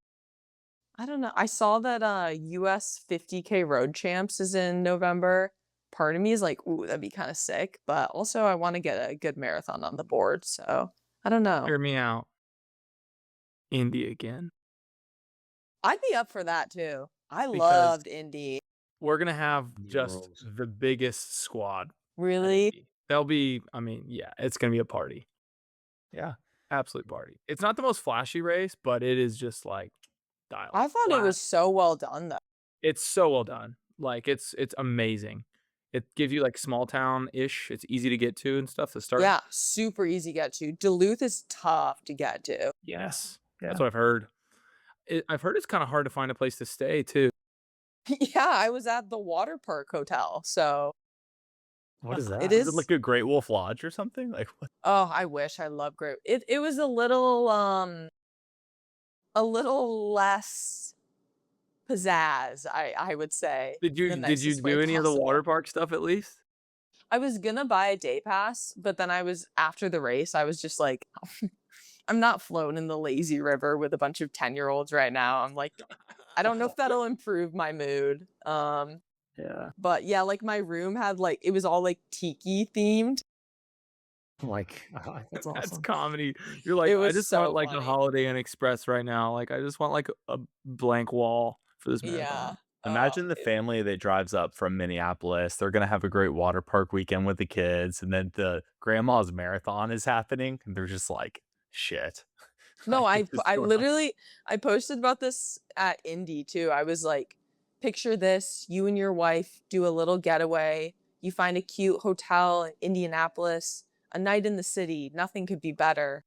I don't know. I saw that US 50K road champs is in November. Part of me is like, ooh, that'd be kind of sick. But also I want to get a good marathon on the board. So I don't know. Hear me out. Indy again. I'd be up for that too. I Because loved Indy. we're gonna have Indie just rules. the biggest squad at Really? Indy. There'll be, I mean, yeah, it's gonna be a party. Yeah, absolute party. It's not the most flashy race, but it is just like dialed I thought it flat. was so well done though. It's so well done. Like it's amazing. It gives you like small town-ish. It's easy to get to and stuff to start. Yeah, super easy to get to. Duluth is tough to get to. Yes. Yeah. That's what I've heard. I've heard it's kind of hard to find a place to stay too. Yeah, I was at the water park hotel. So What is it that? Is it is like a Great Wolf Lodge or something? Like what? oh, I wish I love grape. It was a little less pizzazz, I would say, in the Did you nicest way do any of the possible. water park stuff at least? I was gonna buy a day pass, but then I was after the race, I was just like, I'm not floating in the lazy river with a bunch of 10-year-olds right now. I'm like, I don't know if that'll improve my mood. Yeah. But yeah, like my room had like it was all like tiki themed. Like, that's That's awesome. comedy. You're like, It "I was just want, so like, a funny. Holiday Inn Express right now, like, I just want, like, a blank wall for this Yeah. marathon." Oh, Imagine the family that drives up from Minneapolis. They're gonna have a great water park weekend with the kids, and then the grandma's marathon is happening, and they're just like, "Shit." no, Like, it's just I going on. literally I posted about this at Indy too. I was like, picture this, you and your wife do a little getaway. You find a cute hotel in Indianapolis, a night in the city, nothing could be better.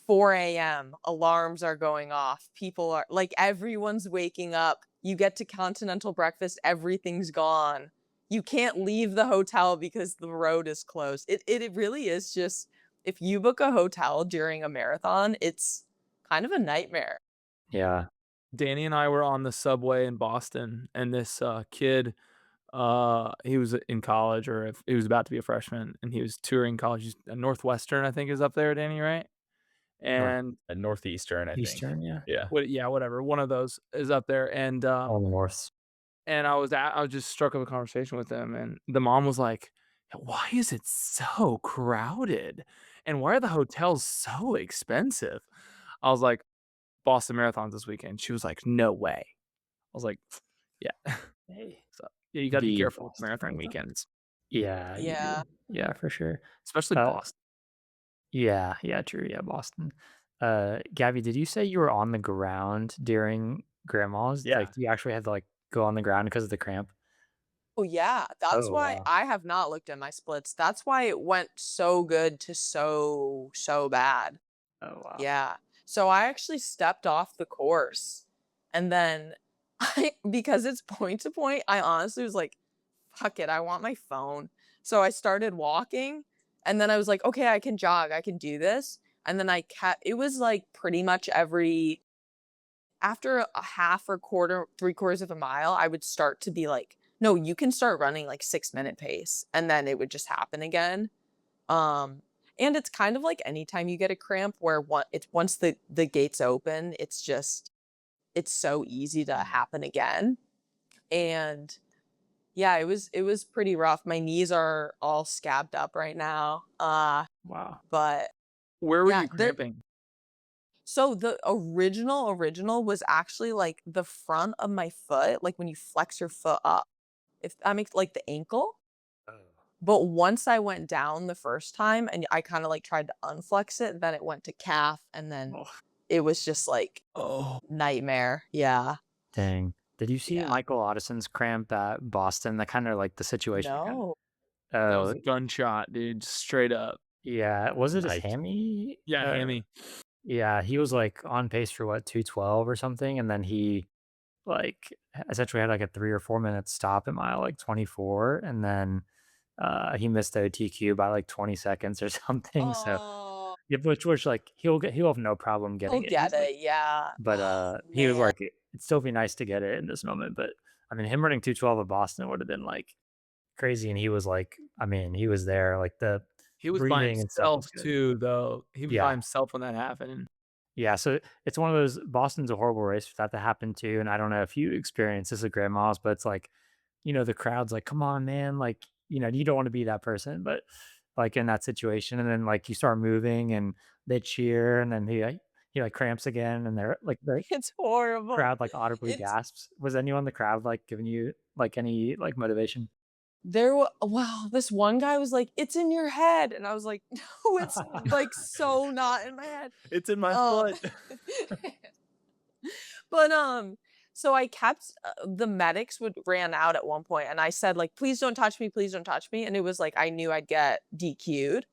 4 a.m., alarms are going off. People are like everyone's waking up. You get to continental breakfast, everything's gone. You can't leave the hotel because the road is closed. It really is just if you book a hotel during a marathon, it's kind of a nightmare. Yeah. Danny and I were on the subway in Boston, and this, kid, he was in college or if he was about to be a freshman, and he was touring colleges. Northwestern, I think, is up there, Danny, right? North And Northeastern, I think. Eastern, yeah. Yeah. yeah, whatever, one of those is up there, All north. and I was just struck up a conversation with him, and the mom was like, "Why is it so crowded? And why are the hotels so expensive?" I was like, "Boston Marathon's this weekend." She was like, "No way." I was like, "Yeah." Hey. So, yeah, you gotta be The careful with Boston marathon Marathon. weekends, Yeah, you Yeah. do. Yeah, for sure. especially Uh, Boston. yeah, yeah, true. Yeah, Boston. Gabby, did you say you were on the ground during grandma's? Yeah. Like, do you actually have to like go on the ground because of the cramp? Oh yeah, that's Oh why wow. I have not looked at my splits. That's why it went so good to so bad. Oh wow. Yeah. So I actually stepped off the course and then I because it's point to point, I honestly was like, fuck it, I want my phone. So I started walking and then I was like, okay, I can jog, I can do this. And then I kept it was like pretty much every after a half or quarter, three-quarters of a mile, I would start to be like, no, you can start running like 6 minute pace. And then it would just happen again. Um, and it's kind of like anytime you get a cramp where it's once the gates open, it's just it's so easy to happen again. And yeah, it was pretty rough. My knees are all scabbed up right now. Wow. But Where were yeah, you cramping? so the original was actually like the front of my foot, like when you flex your foot up. If that makes like the ankle. Oh. But once I went down the first time and I kinda, like, tried to unflex it, then it went to calf, and then Oh, it was just, like, Oh, nightmare. Yeah. dang. Did you see Yeah. Michael Addison's cramp at Boston? That kind of like the situation you had. No. that was Oh, a gunshot, dude, straight up. yeah. Was it his Nice. hammy? Yeah, hammy. Yeah, he was like on pace for what, 212 or something, and then he like essentially had like a 3 or 4 minute stop at mile like 24, and then He missed the OTQ by like 20 seconds or something. So Oh, yeah, which like he'll have no problem he'll getting it. get He's like, it, yeah. but Oh, he was man. like, it'd still be nice to get it in this moment. But I mean, him running 212 at Boston would have been like crazy, and he was like, I mean, he was there. Like the He was by breathing and stuff was himself good. too, though. He was by Yeah, himself when that happened. yeah. So it's one of those. Boston's a horrible race for that to happen too. And I don't know if you experience this at grandma's, but it's like, the crowd's like, come on, man. Like, you don't want to be that person, but like in that situation, and then like you start moving and they cheer, and then he like cramps again, and they're like the It's horrible. crowd like audibly It's gasps. Was anyone in the crowd like giving you like any like motivation? wow, this one guy was like, "It's in your head," and I was like, "No, it's, like, so not in my head." It's in my Um, foot. but, so I kept the medics would ran out at one point, and I said, like, "Please don't touch me, please don't touch me," and it was like I knew I'd get DQ'd,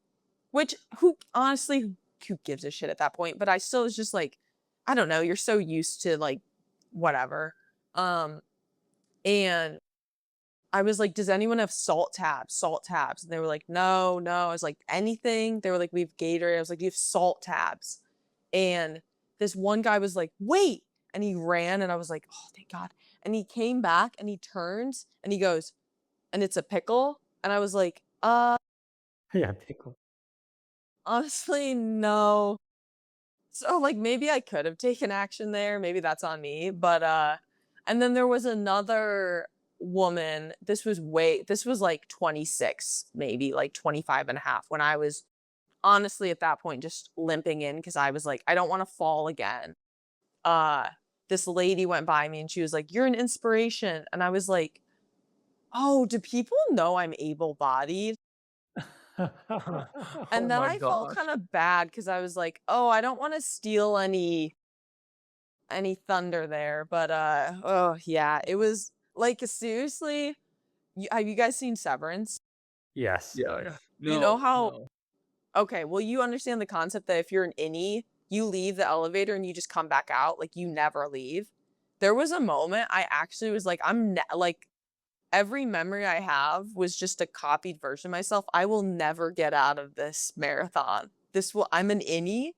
which who honestly, who gives a shit at that point? But I still was just like, I don't know, you're so used to, like, whatever. Um, and I was like, "Does anyone have salt tabs? Salt tabs?" And they were like, "No, no." I was like, "Anything?" They were like, "We have Gatorade." I was like, "Do you have salt tabs?" And this one guy was like, "Wait." And he ran and I was like, "Oh, thank God." And he came back and he turns and he goes, "And it's a pickle?" And I was like, Yeah, pickle. honestly, no." So, like, maybe I could have taken action there, maybe that's on me, but, and then there was another woman, this was, like, 26, maybe, like, 25 and a half, when I was honestly, at that point, just limping in because I was like, "I don't wanna fall again." Uh, this lady went by me and she was like, "You're an inspiration," and I was like, "Oh, do people know I'm able-bodied?" Oh And then my I felt gosh. kinda bad because I was like, "Oh, I don't wanna steal any thunder there, but, oh, yeah, it was like, seriously, have you guys seen Severance? Yes. Oh Yeah. yeah. You know No, how no. okay, well, you understand the concept that if you're an innie, you leave the elevator and you just come back out, like, you never leave. There was a moment I actually was like, like, every memory I have was just a copied version of myself. I will never get out of this marathon. I'm an innie,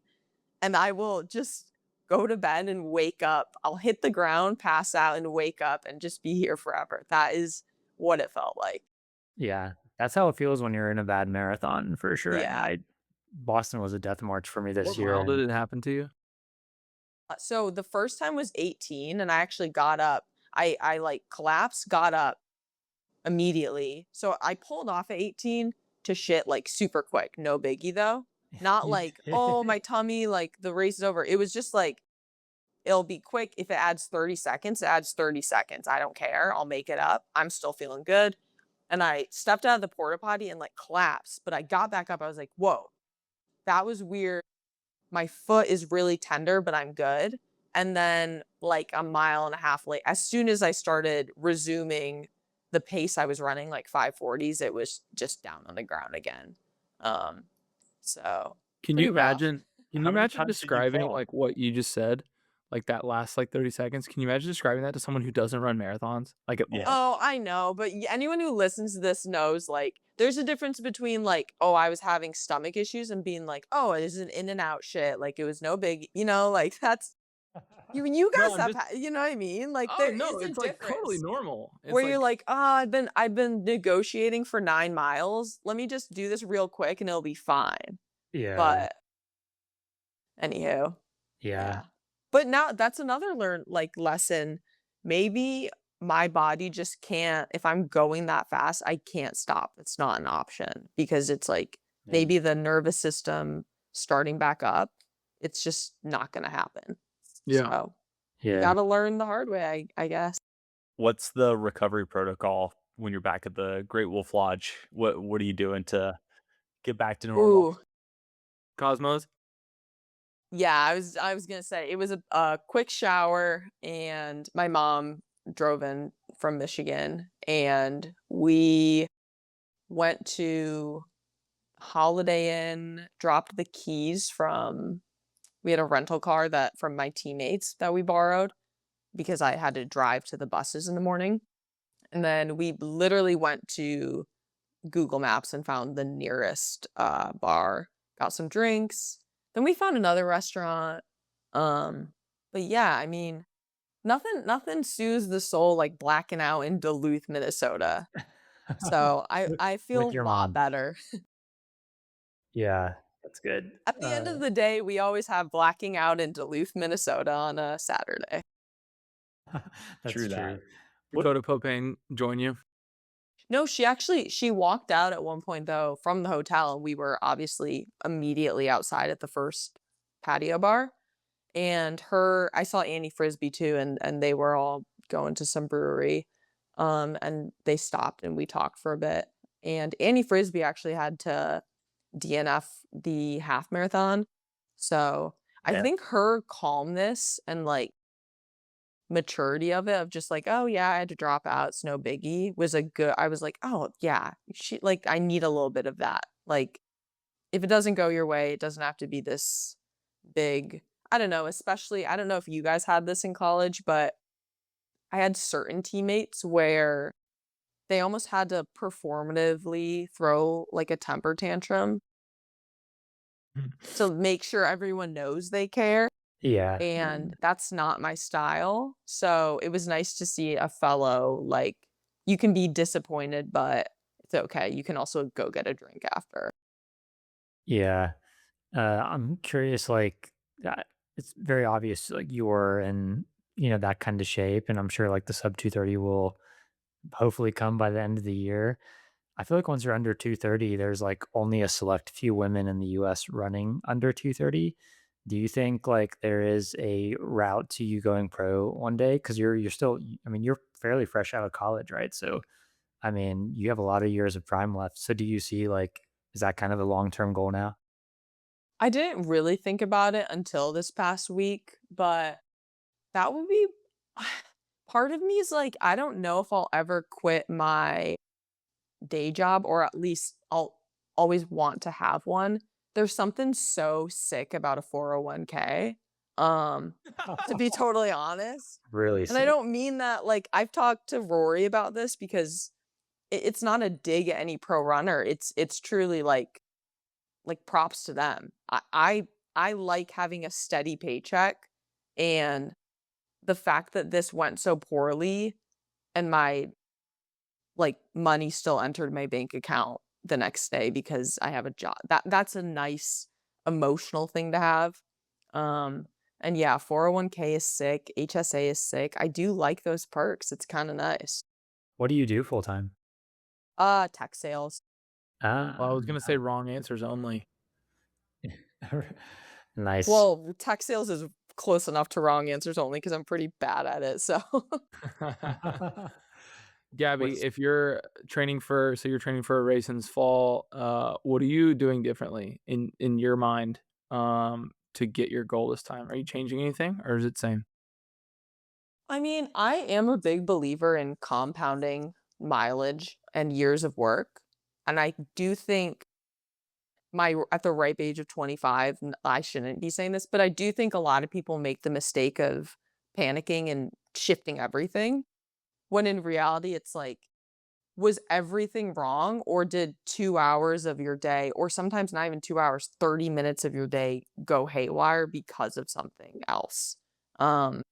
and I will just go to bed and wake up. I'll hit the ground, pass out, and wake up and just be here forever. That is what it felt like. Yeah. That's how it feels when you're in a bad marathon for sure. And Yeah. Boston was a death march for me this What year, mile did and it happen to you? So the first time was 18, and I actually got up. I like collapsed, got up immediately. So I pulled off at 18 to shit like super quick. No biggie though. Not you like, oh, did. my tummy, like the race is over. It was just like, it'll be quick. If it adds 30 seconds, it adds 30 seconds. I don't care. I'll make it up. I'm still feeling good. And I stepped out of the porta potty and like collapsed, but I got back up. I was like, whoa, that was weird. My foot is really tender, but I'm good. And then like a mile and a half late, as soon as I started resuming the pace I was running, like 540s, it was just down on the ground again. Um, so Can you pretty rough. imagine can you How many imagine times did you describing, fall? like, what you just said? Like, that last, like, 30 seconds? Can you imagine describing that to someone who doesn't run marathons, like, at Yeah. all? Oh, I know, but anyone who listens to this knows like there's a difference between like, oh, I was having stomach issues and being like, oh, it is an in and out shit. Like it was no big, like that's you No, guys I'm have just you know what I mean? Like oh, there no, is a it's, like, totally difference normal. It's where you're like like, oh, I've been negotiating for 9 miles. Let me just do this real quick and it'll be fine. Yeah. But anywho, Yeah. yeah. But now that's another lesson. Maybe my body just can't if I'm going that fast, I can't stop. It's not an option because it's like Yeah. maybe the nervous system starting back up, it's just not gonna happen. yeah. So you Yeah. gotta learn the hard way, I guess. What's the recovery protocol when you're back at the Great Wolf Lodge? What are you doing to get back to normal? Ooh. Cosmos? Yeah, I was gonna say it was a quick shower and my mom drove in from Michigan and we went to Holiday Inn, dropped the keys from we had a rental car that from my teammates that we borrowed because I had to drive to the buses in the morning. And then we literally went to Google Maps and found the nearest bar, got some drinks. Then we found another restaurant. Um, but yeah, I mean, nothing soothes the soul like blacking out in Duluth, Minnesota. So with I feel with a your lot mom. better. Yeah, that's good. At the end of the day, we always have blacking out in Duluth, Minnesota on a Saturday. That's True that. true. What Dakota Propane join you. No, she walked out at one point though from the hotel, and we were obviously immediately outside at the first patio bar. And her I saw Annie Frisbee too, and they were all going to some brewery. And they stopped and we talked for a bit. And Annie Frisbee actually had to DNF the half marathon. So I yeah. think her calmness and like maturity of it, of just like, "Oh, yeah, I had to drop out, it's no biggie," was a good I was like, "Oh, yeah, she like, I need a little bit of that." Like, if it doesn't go your way, it doesn't have to be this big I don't know, especially I don't know if you guys had this in college, but I had certain teammates where they almost had to performatively throw, like, a temper tantrum to make sure everyone knows they care. Yeah. And that's not my style. So it was nice to see a fellow like you can be disappointed, but it's okay. You can also go get a drink after. Yeah. I'm curious, like, it's very obvious, like, you're in, that kind of shape. And I'm sure, like, the sub 230 will hopefully come by the end of the year. I feel like once you're under 230, there's like only a select few women in the US running under 230. Do you think like there is a route to you going pro one day? Because you're still, I mean, you're fairly fresh out of college, right? So, I mean, you have a lot of years of prime left. So, do you see like, is that kind of a long term goal now? I didn't really think about it until this past week, but that would be part of me is like, I don't know if I'll ever quit my day job, or at least I'll always want to have one. There's something so sick about a 401k. Um, to be totally honest. Really And I sick. don't mean that like I've talked to Rory about this because it's not a dig at any pro runner. It's truly like props to them. I like having a steady paycheck, and the fact that this went so poorly and my like money still entered my bank account the next day because I have a job. That's a nice emotional thing to have. Um, and yeah, 401k is sick, HSA is sick. I do like those perks. It's kind of nice. What do you do full time? Tech sales. Well, I Ah, was gonna say wrong answers only. nice. Well, tech sales is close enough to wrong answers only because I'm pretty bad at it. So Gabby, What's if you're you're training for a race in this fall, what are you doing differently in your mind, to get your goal this time? Are you changing anything or is it same? I mean, I am a big believer in compounding mileage and years of work. And I do think at the ripe age of 25, I shouldn't be saying this, but I do think a lot of people make the mistake of panicking and shifting everything when in reality it's like, was everything wrong, or did 2 hours of your day, or sometimes not even 2 hours, 30 minutes of your day go haywire because of something else? Um,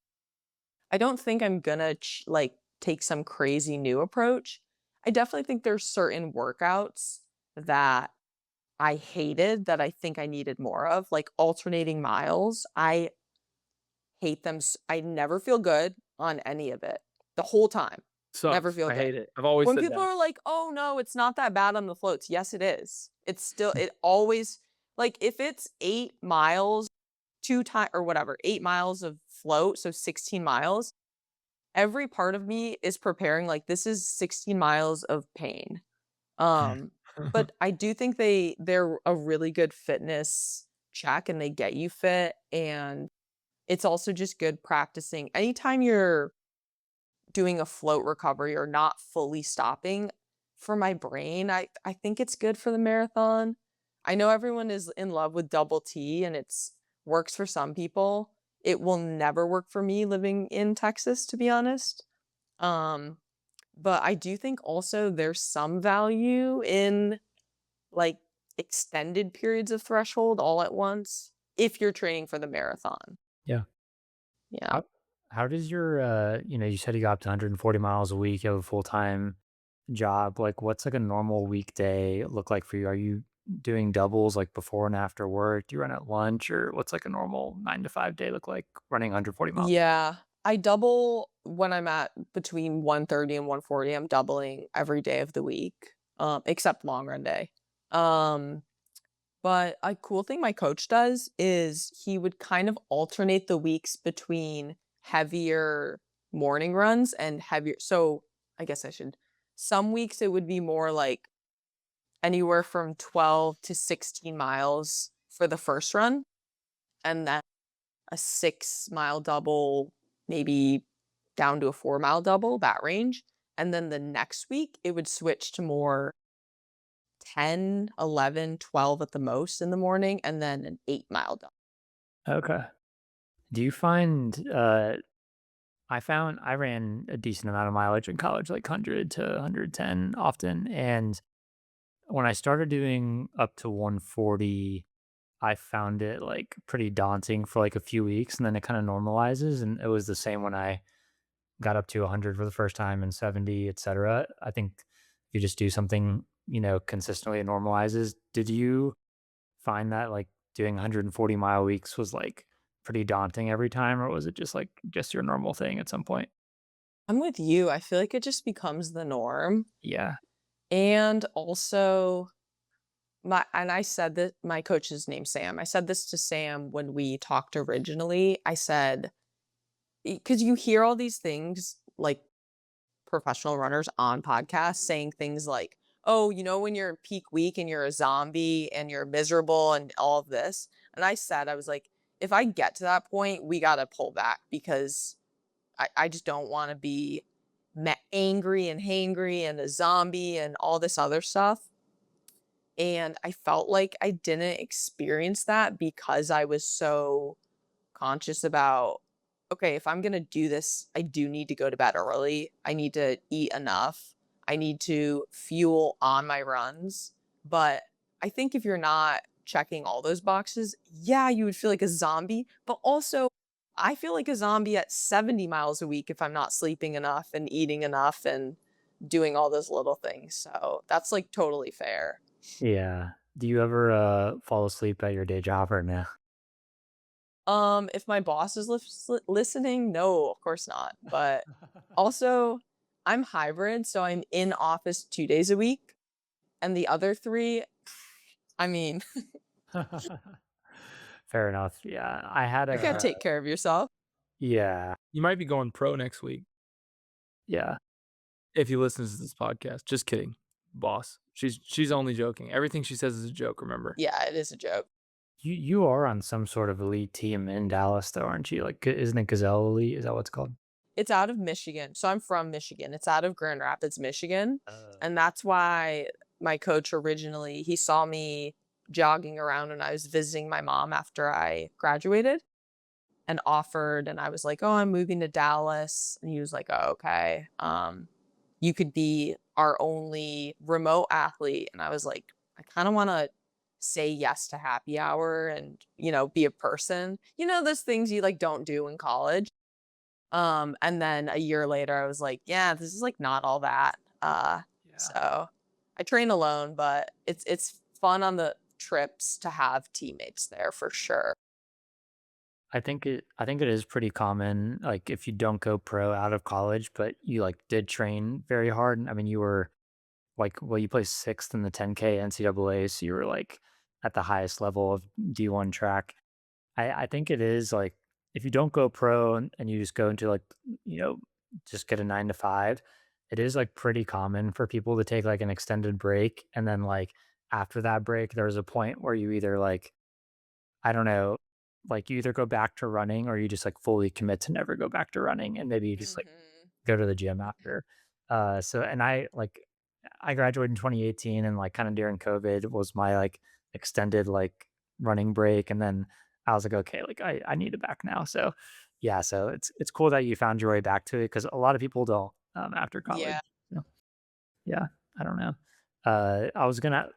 I don't think I'm gonna like take some crazy new approach. I definitely think there's certain workouts that I hated that I think I needed more of, like alternating miles. I hate them. I never feel good on any of it the whole time. Never Sucks. feel I good. hate it. I've always When said people that. are like, "Oh no, it's not that bad on the floats." Yes, it is. It's still it always like if it's 8 miles, two time or whatever, 8 miles of float, so 16 miles. Every part of me is preparing like this is 16 miles of pain. Um, but I do think they're a really good fitness check and they get you fit, and it's also just good practicing. Anytime you're doing a float recovery or not fully stopping, for my brain, I think it's good for the marathon. I know everyone is in love with double T and it's works for some people. It will never work for me living in Texas, to be honest. Um, But I do think also there's some value in, like, extended periods of threshold all at once if you're training for the marathon. Yeah. Yeah. How does your you said you got up to 140 miles a week, you have a full-time job. Like what's like a normal weekday look like for you? Are you doing doubles like before and after work? Do you run at lunch or what's like a normal 9 to 5 day look like running 140 miles? Yeah. I double when I'm at between 130 and 140, I'm doubling every day of the week, except long run day. Um, but a cool thing my coach does is he would kind of alternate the weeks between heavier morning runs and heavier I guess I should some weeks it would be more like anywhere from 12 to 16 miles for the first run, and then a 6-mile double, maybe down to a 4-mile double, that range. And then the next week, it would switch to more 10, 11, 12 at the most in the morning, and then an 8-mile double. Okay. Do you find I ran a decent amount of mileage in college, like 100 to 110 often. And when I started doing up to 140, I found it like pretty daunting for like a few weeks and then it kind of normalizes. And it was the same when I got up to 100 for the first time and 70, et cetera. I think if you just do something, consistently, it normalizes. Did you find that like doing 140-mile weeks was like pretty daunting every time, or was it just like just your normal thing at some point? I'm with you. I feel like it just becomes the norm. Yeah. And also, I said that my coach's name Sam. I said this to Sam when we talked originally. I said, because you hear all these things like professional runners on podcasts saying things like, "Oh, when you're in peak week and you're a zombie and you're miserable and all of this." And I was like, if I get to that point, we got to pull back because I just don't want to be angry and hangry and a zombie and all this other stuff. And I felt like I didn't experience that because I was so conscious about, okay, if I'm going to do this, I do need to go to bed early. I need to eat enough. I need to fuel on my runs. But I think if you're not checking all those boxes, yeah, you would feel like a zombie. But also, I feel like a zombie at 70 miles a week if I'm not sleeping enough and eating enough and doing all those little things. So that's like totally fair. Yeah. Do you ever fall asleep at your day job or no? If my boss is listening, no, of course not. But also, I'm hybrid, so I'm in office 2 days a week, and the other 3, I mean, Fair enough. Yeah. I had you gotta a take care of yourself. yeah. You might be going pro next week Yeah. if he listens to this podcast. Just kidding, boss. She's only joking. Everything she says is a joke, remember? Yeah, it is a joke. You are on some sort of elite team in Dallas though, aren't you? Like isn't it Gazelle Elite? Is that what it's called? It's out of Michigan, so I'm from Michigan. It's out of Grand Rapids, Michigan, Oh. and that's why my coach originally, he saw me jogging around when I was visiting my mom after I graduated and offered, and I was like, "Oh, I'm moving to Dallas." And he was like, "Oh, okay. You could be our only remote athlete." And I was like, "I kind of want to say yes to happy hour and, be a person. Those things you like don't do in college." And then a year later I was like, "Yeah, this is like not all that." Yeah. So I train alone, but it's fun on the trips to have teammates there for sure. I think it is pretty common, like, if you don't go pro out of college, but you, like, did train very hard. I mean, you were, like well, you placed 6th in the 10K NCAA, so you were, like, at the highest level of D1 track. I think it is, like, if you don't go pro and you just go into, like, you know, just get a 9 to 5, it is, like, pretty common for people to take, like, an extended break, and then, like, after that break, there's a point where you either, like I don't know, like, you either go back to running or you just, like, fully commit to never go back to running, and maybe you just, like, Mhm. go to the gym after. And I graduated in 2018 and, like, kinda during COVID was my, like, extended, like, running break, and then I was like, "Okay, like, I need it back now." So, yeah, so it's cool that you found your way back to it because a lot of people don't, after college. Yeah. Yeah, I don't know. I was gonna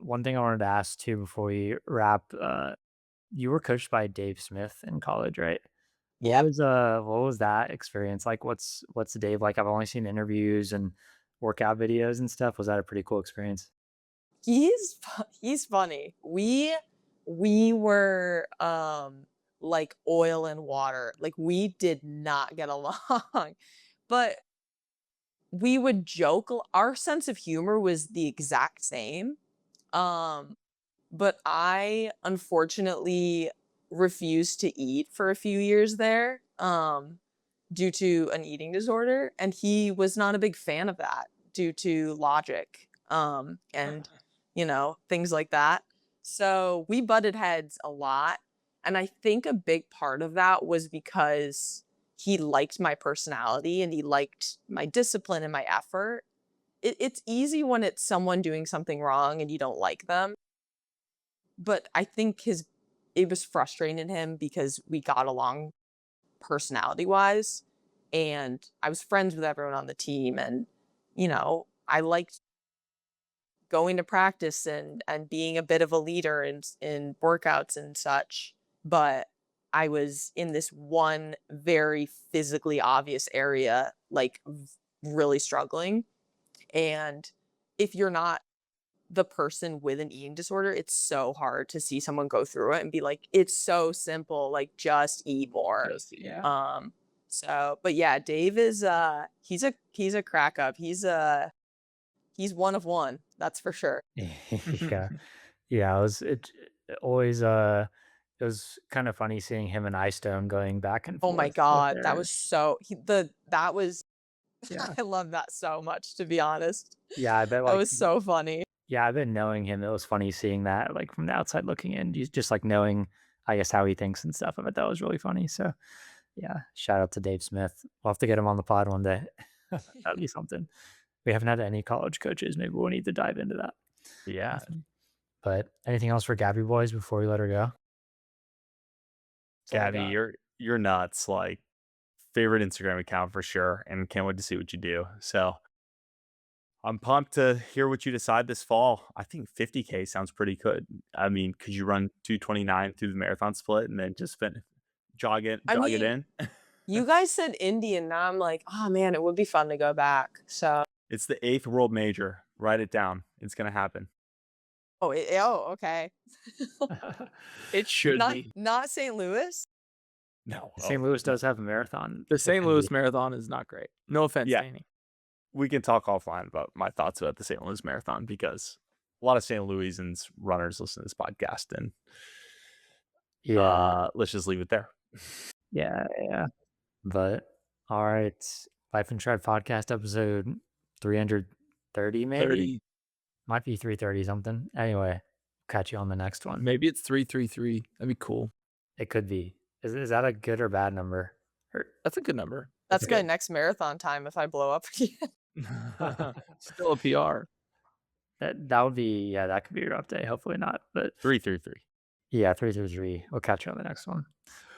one thing I wanted to ask too before we wrap. You were coached by Dave Smith in college, right? Yep. What was that experience like? What's Dave like? I've only seen interviews and workout videos and stuff. Was that a pretty cool experience? He's funny. We were like oil and water. Like we did not get along. But we would joke. Our sense of humor was the exact same. Um but I unfortunately refused to eat for a few years there. Due to an eating disorder, and he was not a big fan of that due to logic, and, things like that. So, we butted heads a lot, and I think a big part of that was because he liked my personality and he liked my discipline and my effort. It's easy when it's someone doing something wrong and you don't like them, but I think his it was frustrating to him because we got along personality-wise, and I was friends with everyone on the team, and, I liked going to practice and being a bit of a leader in workouts and such, but I was in this one very physically obvious area, like, really struggling, and if you're not the person with an eating disorder, it's so hard to see someone go through it and be like, "It's so simple, like, just eat more." Just yeah. Um, but yeah, Dave is, he's a crack up. He's one of one, that's for sure. Yeah. Yeah, always it was kind of funny seeing him and Ice Stone going back and Oh my forth with god, that their was so that was yeah. I love that so much, to be honest. Yeah, I bet That like was so funny. yeah, I've been knowing him. It was funny seeing that like from the outside looking in. Just like knowing I guess how he thinks and stuff. I bet that was really funny. So yeah, shout out to Dave Smith. We'll have to get him on the pod one day. That'd be something. We haven't had any college coaches. Maybe we'll need to dive into that. Yeah. But anything else for Gabby boys before we let her go? That's all I Gabby, got. you're nuts. Like favorite Instagram account for sure, and can't wait to see what you do. So I'm pumped to hear what you decide this fall. I think 50K sounds pretty good. I mean, could you run 2:29 through the marathon split and then just I jog it mean, in? you guys said Indian, now I'm like, "Oh, man, it would be fun to go back." So It's the 8th world major. Write it down. It's gonna happen. okay. It should Not be. not St. Louis? No. St. Louis does have a marathon. The It St. could be. Louis Marathon is not great. No offense, Yeah, Danny. we can talk offline about my thoughts about the St. Louis Marathon because a lot of St. Louisans runners listen to this podcast, and Yeah. let's just leave it there. Yeah. Yeah. But all right. Life and Tread podcast episode 330, maybe? 30. Might be 330 something. Anyway, catch you on the next one. Maybe it's 333. That'd be cool. It could be. Is that a good or bad number? Or, That's a good number. That's my okay. next marathon time if I blow up again. Still a PR. That would be yeah, that could be your update. Hopefully not. But 333. yeah, 333. We'll catch you on the next one.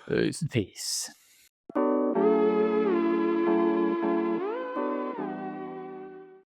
Peace. Peace.